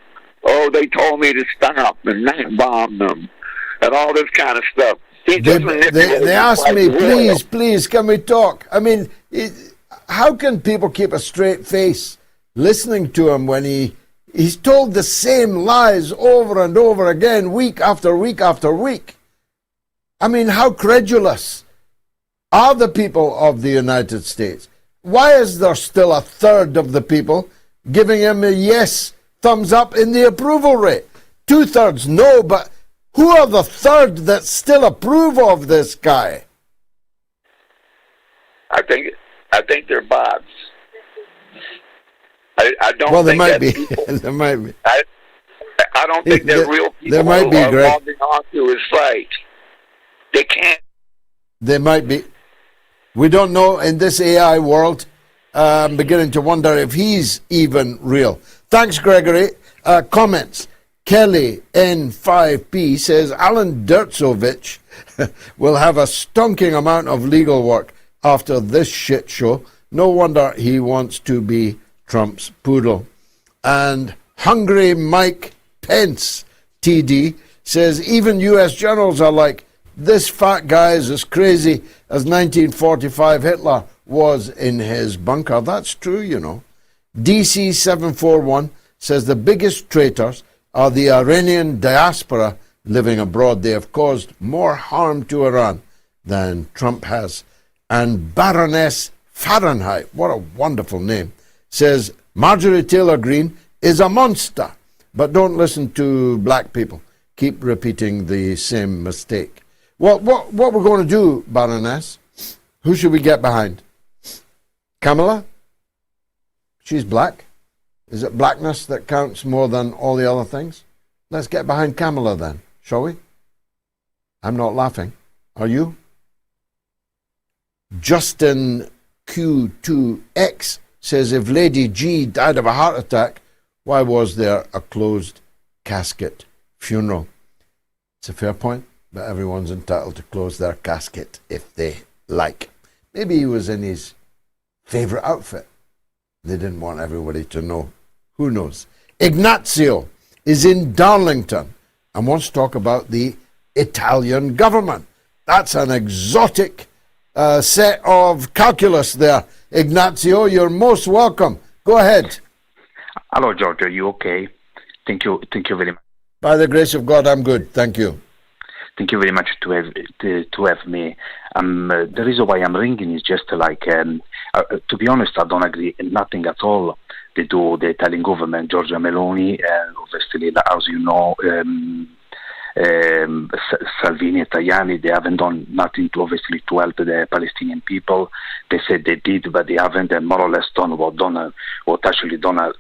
Oh, they told me to stop and not bomb them, and all this kind of stuff. They asked me, please, can we talk? I mean, how can people keep a straight face listening to him when he's told the same lies over and over again, week after week after week? I mean, how credulous are the people of the United States? Why is there still a third of the people giving him a yes, thumbs up in the approval rate? 2/3 no, but who are the third that still approve of this guy? I think they're bots. I don't. Well, there think might that be. People, there might be. I don't think they're real people there might who be, are Greg. logging onto his site. They can't. They might be. We don't know in this AI world. I'm beginning to wonder if he's even real. Thanks, Gregory. Comments. Kelly N5P says Alan Dertsovic will have a stonking amount of legal work after this shit show. No wonder he wants to be Trump's poodle. And Hungry Mike Pence, TD, says even U.S. generals are like, this fat guy is as crazy as 1945 Hitler was in his bunker. That's true, DC 741 says the biggest traitors are the Iranian diaspora living abroad. They have caused more harm to Iran than Trump has. And Baroness Fahrenheit, what a wonderful name, says Marjorie Taylor Greene is a monster. But don't listen to black people. Keep repeating the same mistake. What we're going to do, Baroness, who should we get behind? Kamala? She's black. Is it blackness that counts more than all the other things? Let's get behind Kamala then, shall we? I'm not laughing. Are you? Justin Q2X says, if Lady G died of a heart attack, why was there a closed casket funeral? It's a fair point, but everyone's entitled to close their casket if they like. Maybe he was in his favorite outfit. They didn't want everybody to know. Who knows? Ignazio is in Darlington and wants to talk about the Italian government. That's an exotic set of calculus there. Ignazio, you're most welcome. Go ahead. Hello, George. Are you okay? Thank you very much. By the grace of God, I'm good. Thank you. Thank you very much to have me. The reason why I'm ringing is just like, to be honest, I don't agree nothing at all. They do the Italian government, Giorgia Meloni, obviously, as you know, Salvini and Tajani, they haven't done nothing to obviously to help the Palestinian people. They said they did, but they haven't, and more or less done what actually Donald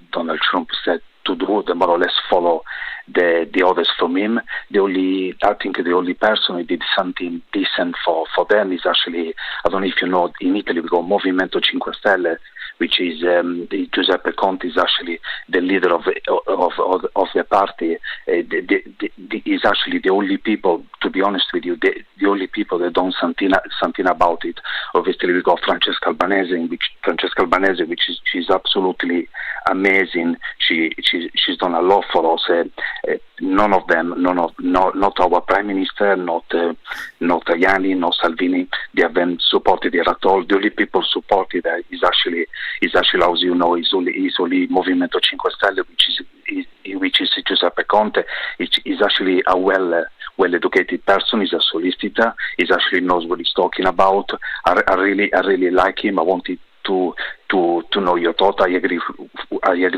Trump said to do. They more or less follow the orders from him. I think the only person who did something decent for them is actually, I don't know if you know, in Italy we got Movimento 5 Stelle, which is Giuseppe Conte is actually the leader of the party. Is actually the only people, to be honest with you, the only people that don't something about it. Obviously, we got Francesca Albanese, which is she's absolutely amazing. She's done a lot for us. None of them, not our prime minister, not Tajani, not Salvini. They haven't supported it at all. The only people supported is actually, as you know, is only Movimento 5 Stelle, which is Giuseppe Conte. Is actually a well-educated person. He's a solicitor. He actually knows what he's talking about. I really like him. I wanted to know your thought. I agree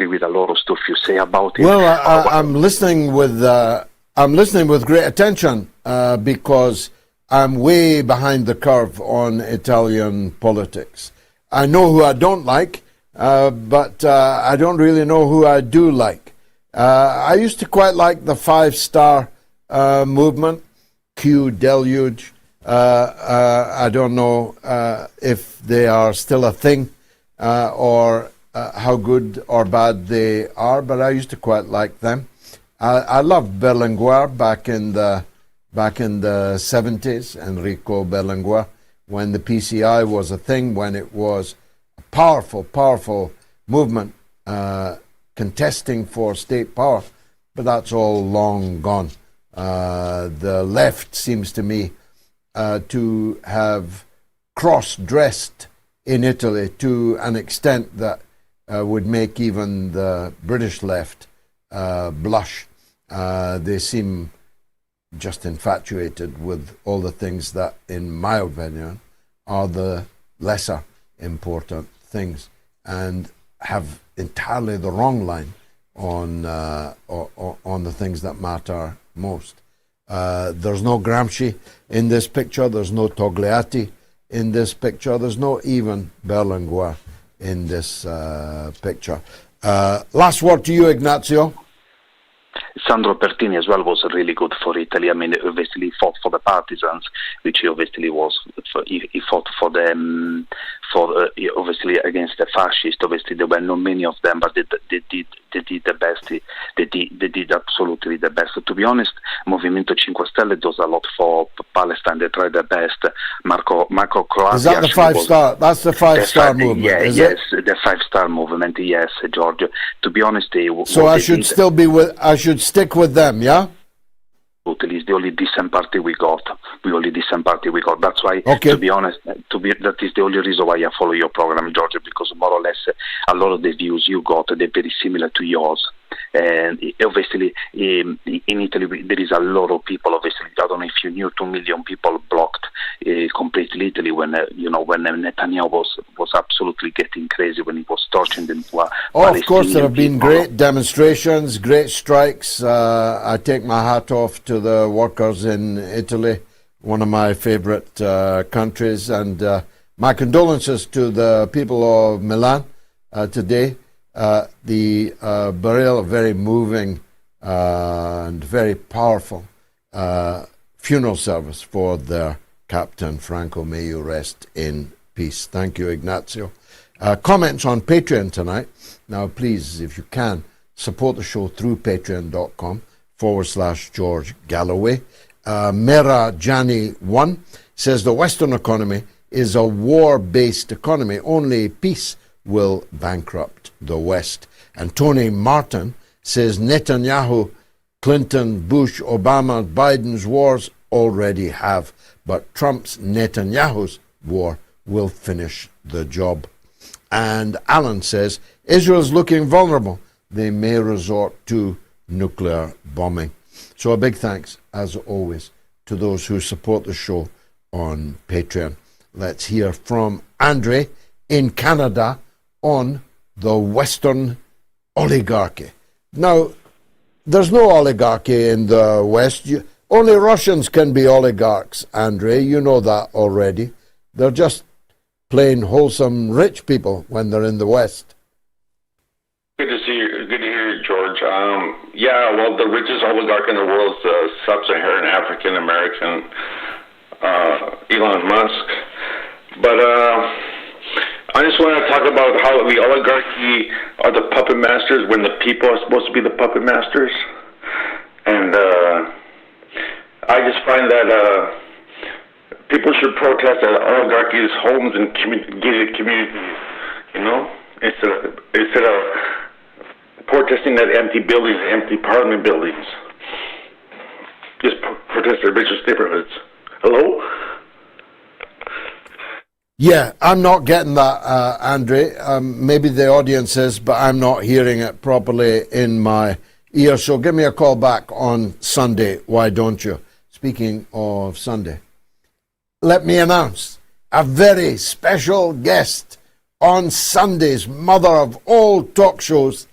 with a lot of stuff you say about it. Well, I'm listening with great attention because I'm way behind the curve on Italian politics. I know who I don't like, but I don't really know who I do like. I used to quite like the 5-star movement, Q Deluge. I don't know if they are still a thing or how good or bad they are, but I used to quite like them. I loved Berlinguer back in the 70s, Enrico Berlinguer, when the PCI was a thing, when it was a powerful movement contesting for state power, but that's all long gone. The left seems to me to have cross-dressed in Italy to an extent that would make even the British left blush. They seem just infatuated with all the things that, in my opinion, are the lesser important things, and have entirely the wrong line on the things that matter most. There's no Gramsci in this picture. There's no Togliatti in this picture. There's no even Berlinguer in this picture. Last word to you, Ignazio. Sandro Pertini as well was really good for Italy. I mean, obviously he fought for the partisans, which he obviously was. He fought for them, obviously against the fascists. Obviously there were not many of them, but they did the best. They did absolutely the best. To be honest, Movimento 5 Stelle does a lot for Palestine. They try their best. Marco Croati. Is that the 5-star? That's the 5-star movement. Yeah, yes, the 5-star movement. Yes, George. To be honest, so I should stick with them, yeah? Totally, it's the only decent party we got. That's why, okay. To be honest, that is the only reason why I follow your program, Georgia, because more or less a lot of the views you got, they're very similar to yours. And obviously, in Italy, there is a lot of people. Obviously, I don't know if you knew, 2 million people blocked completely Italy when Netanyahu was absolutely getting crazy when he was torching them. Of course, there have been great demonstrations, great strikes. I take my hat off to the workers in Italy, one of my favorite countries, and my condolences to the people of Milan today. The burial, a very moving and very powerful funeral service for their captain, Franco. May you rest in peace. Thank you, Ignazio. Comments on Patreon tonight. Now, please, if you can, support the show through patreon.com/George Galloway. Mera Jani 1 says the Western economy is a war-based economy. Only peace will bankrupt the West. And Tony Martin says Netanyahu, Clinton, Bush, Obama, Biden's wars already have, but Trump's Netanyahu's war will finish the job. And Alan says Israel's looking vulnerable. they may resort to nuclear bombing. So a big thanks, as always, to those who support the show on Patreon. Let's hear from Andre in Canada on the Western oligarchy. Now, there's no oligarchy in the West. Only Russians can be oligarchs, Andre. You know that already. They're just plain wholesome rich people when they're in the West. Good to see you. Good to hear you, George. Yeah, well, the richest oligarch in the world is the sub-Saharan African-American Elon Musk. But I just want to talk about how the oligarchy are the puppet masters when the people are supposed to be the puppet masters. And I just find that people should protest at oligarchy's homes and gated communities, you know, instead of protesting at empty buildings, empty parliament buildings. Just protest at richest neighborhoods. Hello? Yeah, I'm not getting that, Andre. Maybe the audience is, but I'm not hearing it properly in my ear. So give me a call back on Sunday, why don't you? Speaking of Sunday, let me announce a very special guest on Sunday's mother of all talk shows.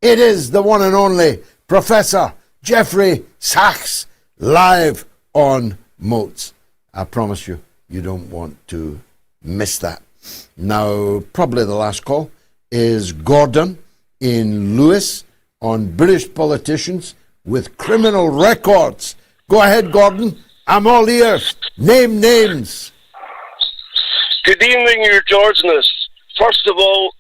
It is the one and only Professor Jeffrey Sachs, live on Moats. I promise you, you don't want to miss that. Now, probably the last call is Gordon in Lewis on British politicians with criminal records. Go ahead, Gordon. I'm all ears. Name names. Good evening, Your Georgeness. First of all,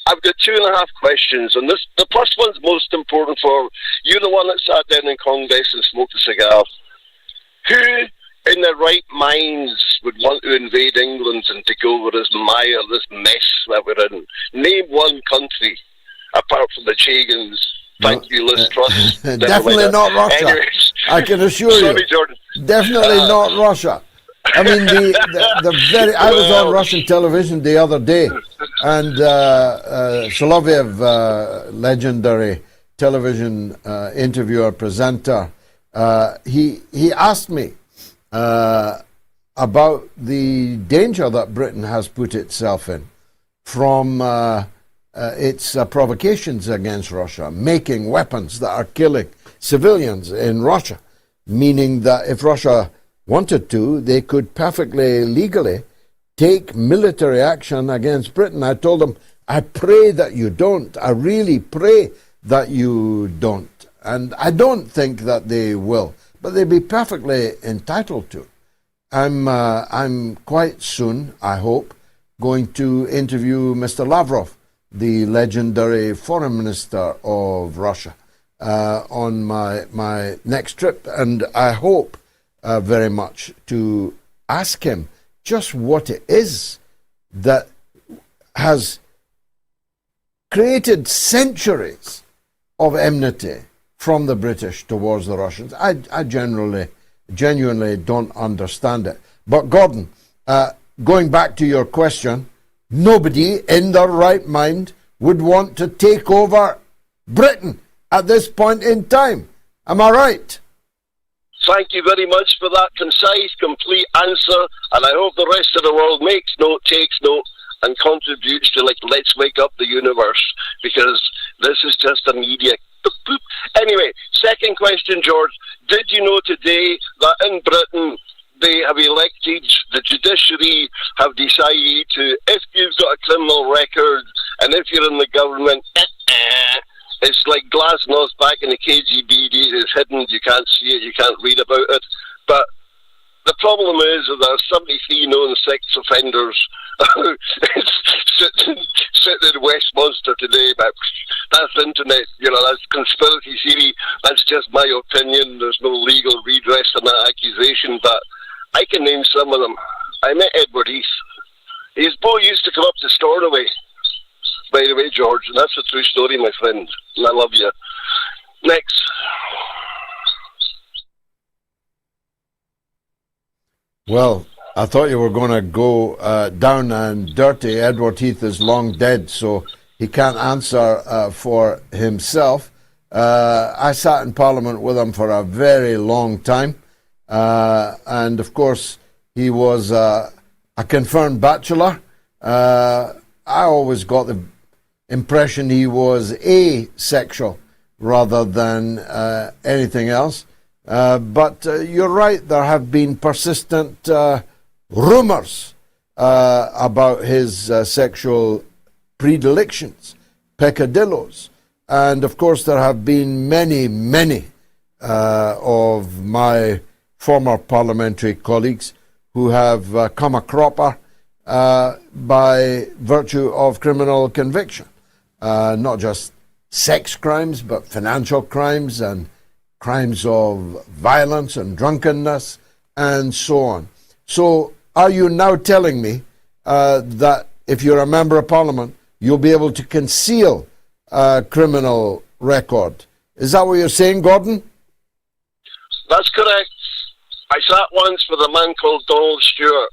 I've got 2.5 questions, and the first one's most important for you, the one that sat down in Congress and smoked a cigar. Who in their right minds would want to invade England and take over this mire, this mess that we're in? Name one country, apart from the Chagans. Thank you, Liz Truss. Definitely not Russia. Anyways, I can assure sorry, you. Jordan. Definitely not Russia. I mean, I was on Russian television the other day, and Soloviev, legendary television interviewer, presenter, he asked me about the danger that Britain has put itself in from its provocations against Russia, making weapons that are killing civilians in Russia, meaning that if Russia wanted to, they could perfectly legally take military action against Britain. I told them, I pray that you don't. I really pray that you don't. And I don't think that they will, but they'd be perfectly entitled to. I'm quite soon, I hope, going to interview Mr. Lavrov, the legendary foreign minister of Russia, on my next trip. And I hope very much to ask him just what it is that has created centuries of enmity from the British towards the Russians. I genuinely don't understand it. But Gordon, going back to your question, nobody in their right mind would want to take over Britain at this point in time. Am I right? Thank you very much for that concise, complete answer, and I hope the rest of the world makes note, takes note, and contributes to, let's wake up the universe, because this is just a media. Anyway, second question, George. Did you know today that in Britain they have elected, the judiciary have decided to, if you've got a criminal record and if you're in the government, it's like Glasnost back in the KGB days. It's hidden, you can't see it, you can't read about it. But the problem is that there are 73 known sex offenders sitting in Westminster today. But that's internet, that's conspiracy theory. That's just my opinion. There's no legal redress on that accusation. But I can name some of them. I met Edward Heath. His boy used to come up to Stornoway, by the way, George, and that's a true story, my friend, and I love you. Next. Well, I thought you were going to go down and dirty. Edward Heath is long dead, so he can't answer for himself. I sat in Parliament with him for a very long time. And of course, he was a confirmed bachelor. I always got the impression he was asexual rather than anything else. But you're right, there have been persistent rumors about his sexual predilections, peccadillos. And of course, there have been many of my former parliamentary colleagues who have come a cropper by virtue of criminal conviction. Not just sex crimes, but financial crimes and crimes of violence and drunkenness and so on. So are you now telling me that if you're a member of Parliament, you'll be able to conceal a criminal record? Is that what you're saying, Gordon? That's correct. I sat once with a man called Donald Stewart.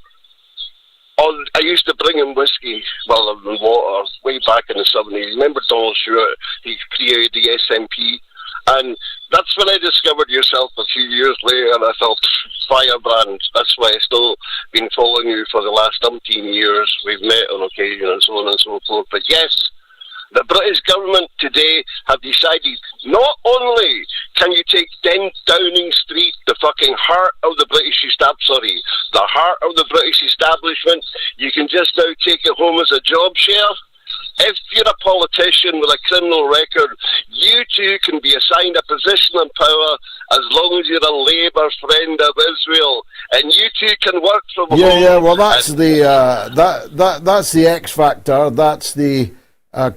I used to bring him whiskey, and water, way back in the 70s. Remember Donald Stewart? He created the SNP. And that's when I discovered yourself a few years later, and I thought, firebrand. That's why I've still been following you for the last umpteen years. We've met on occasion and so on and so forth. But yes, the British government today have decided not only can you take Downing Street, the fucking heart of the British the heart of the British establishment, you can just now take it home as a job share. If you're a politician with a criminal record, you too can be assigned a position of power as long as you're a Labour friend of Israel, and you too can work from home. Yeah. Well, that's that's the X factor. That's the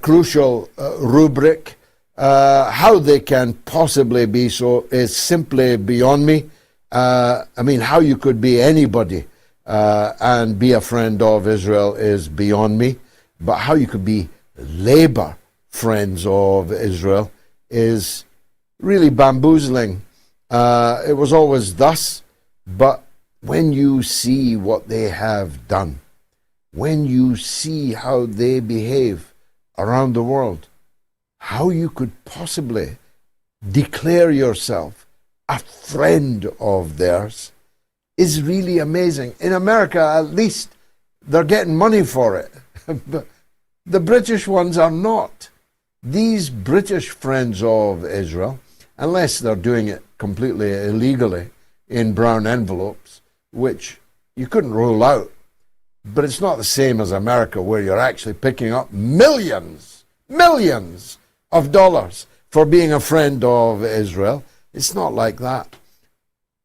crucial rubric. How they can possibly be so is simply beyond me. I mean, how you could be anybody and be a friend of Israel is beyond me. But how you could be Labour friends of Israel is really bamboozling. It was always thus, but when you see what they have done, when you see how they behave around the world, how you could possibly declare yourself a friend of theirs is really amazing. In America, at least, they're getting money for it. But the British ones are not. These British friends of Israel, unless they're doing it completely illegally in brown envelopes, which you couldn't rule out, but it's not the same as America, where you're actually picking up millions of dollars for being a friend of Israel. It's not like that,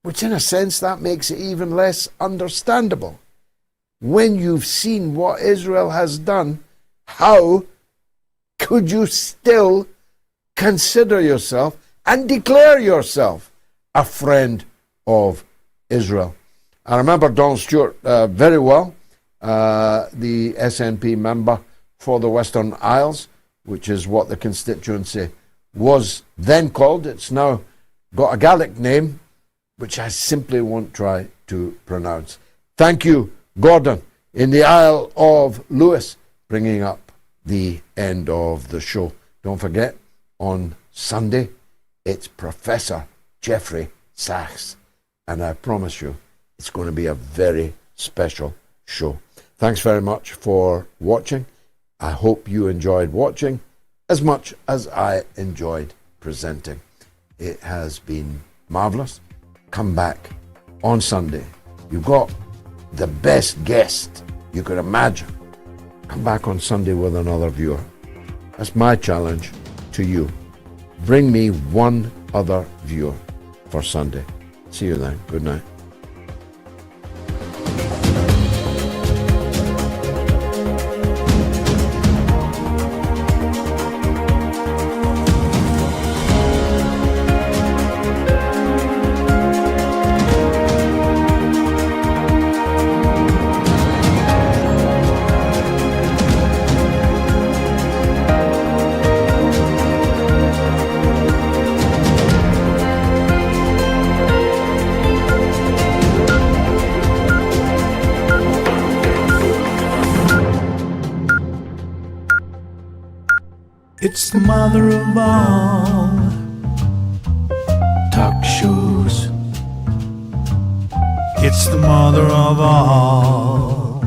which in a sense that makes it even less understandable. When you've seen what Israel has done, how could you still consider yourself and declare yourself a friend of Israel? I remember Donald Stewart very well, the SNP member for the Western Isles, which is what the constituency was then called. It's now got a Gaelic name, which I simply won't try to pronounce. Thank you, Gordon, in the Isle of Lewis, bringing up the end of the show. Don't forget, on Sunday, it's Professor Jeffrey Sachs, and I promise you, it's going to be a very special show. Thanks very much for watching. I hope you enjoyed watching as much as I enjoyed presenting. It has been marvelous. Come back on Sunday. You've got the best guest you could imagine. Come back on Sunday with another viewer. That's my challenge to you. Bring me one other viewer for Sunday. See you then. Good night. It's the mother of all talk shows. It's the mother of all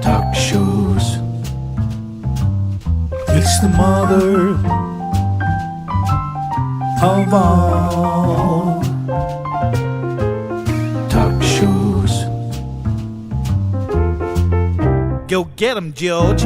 talk shows. It's the mother of all talk shows. Go get 'em, George.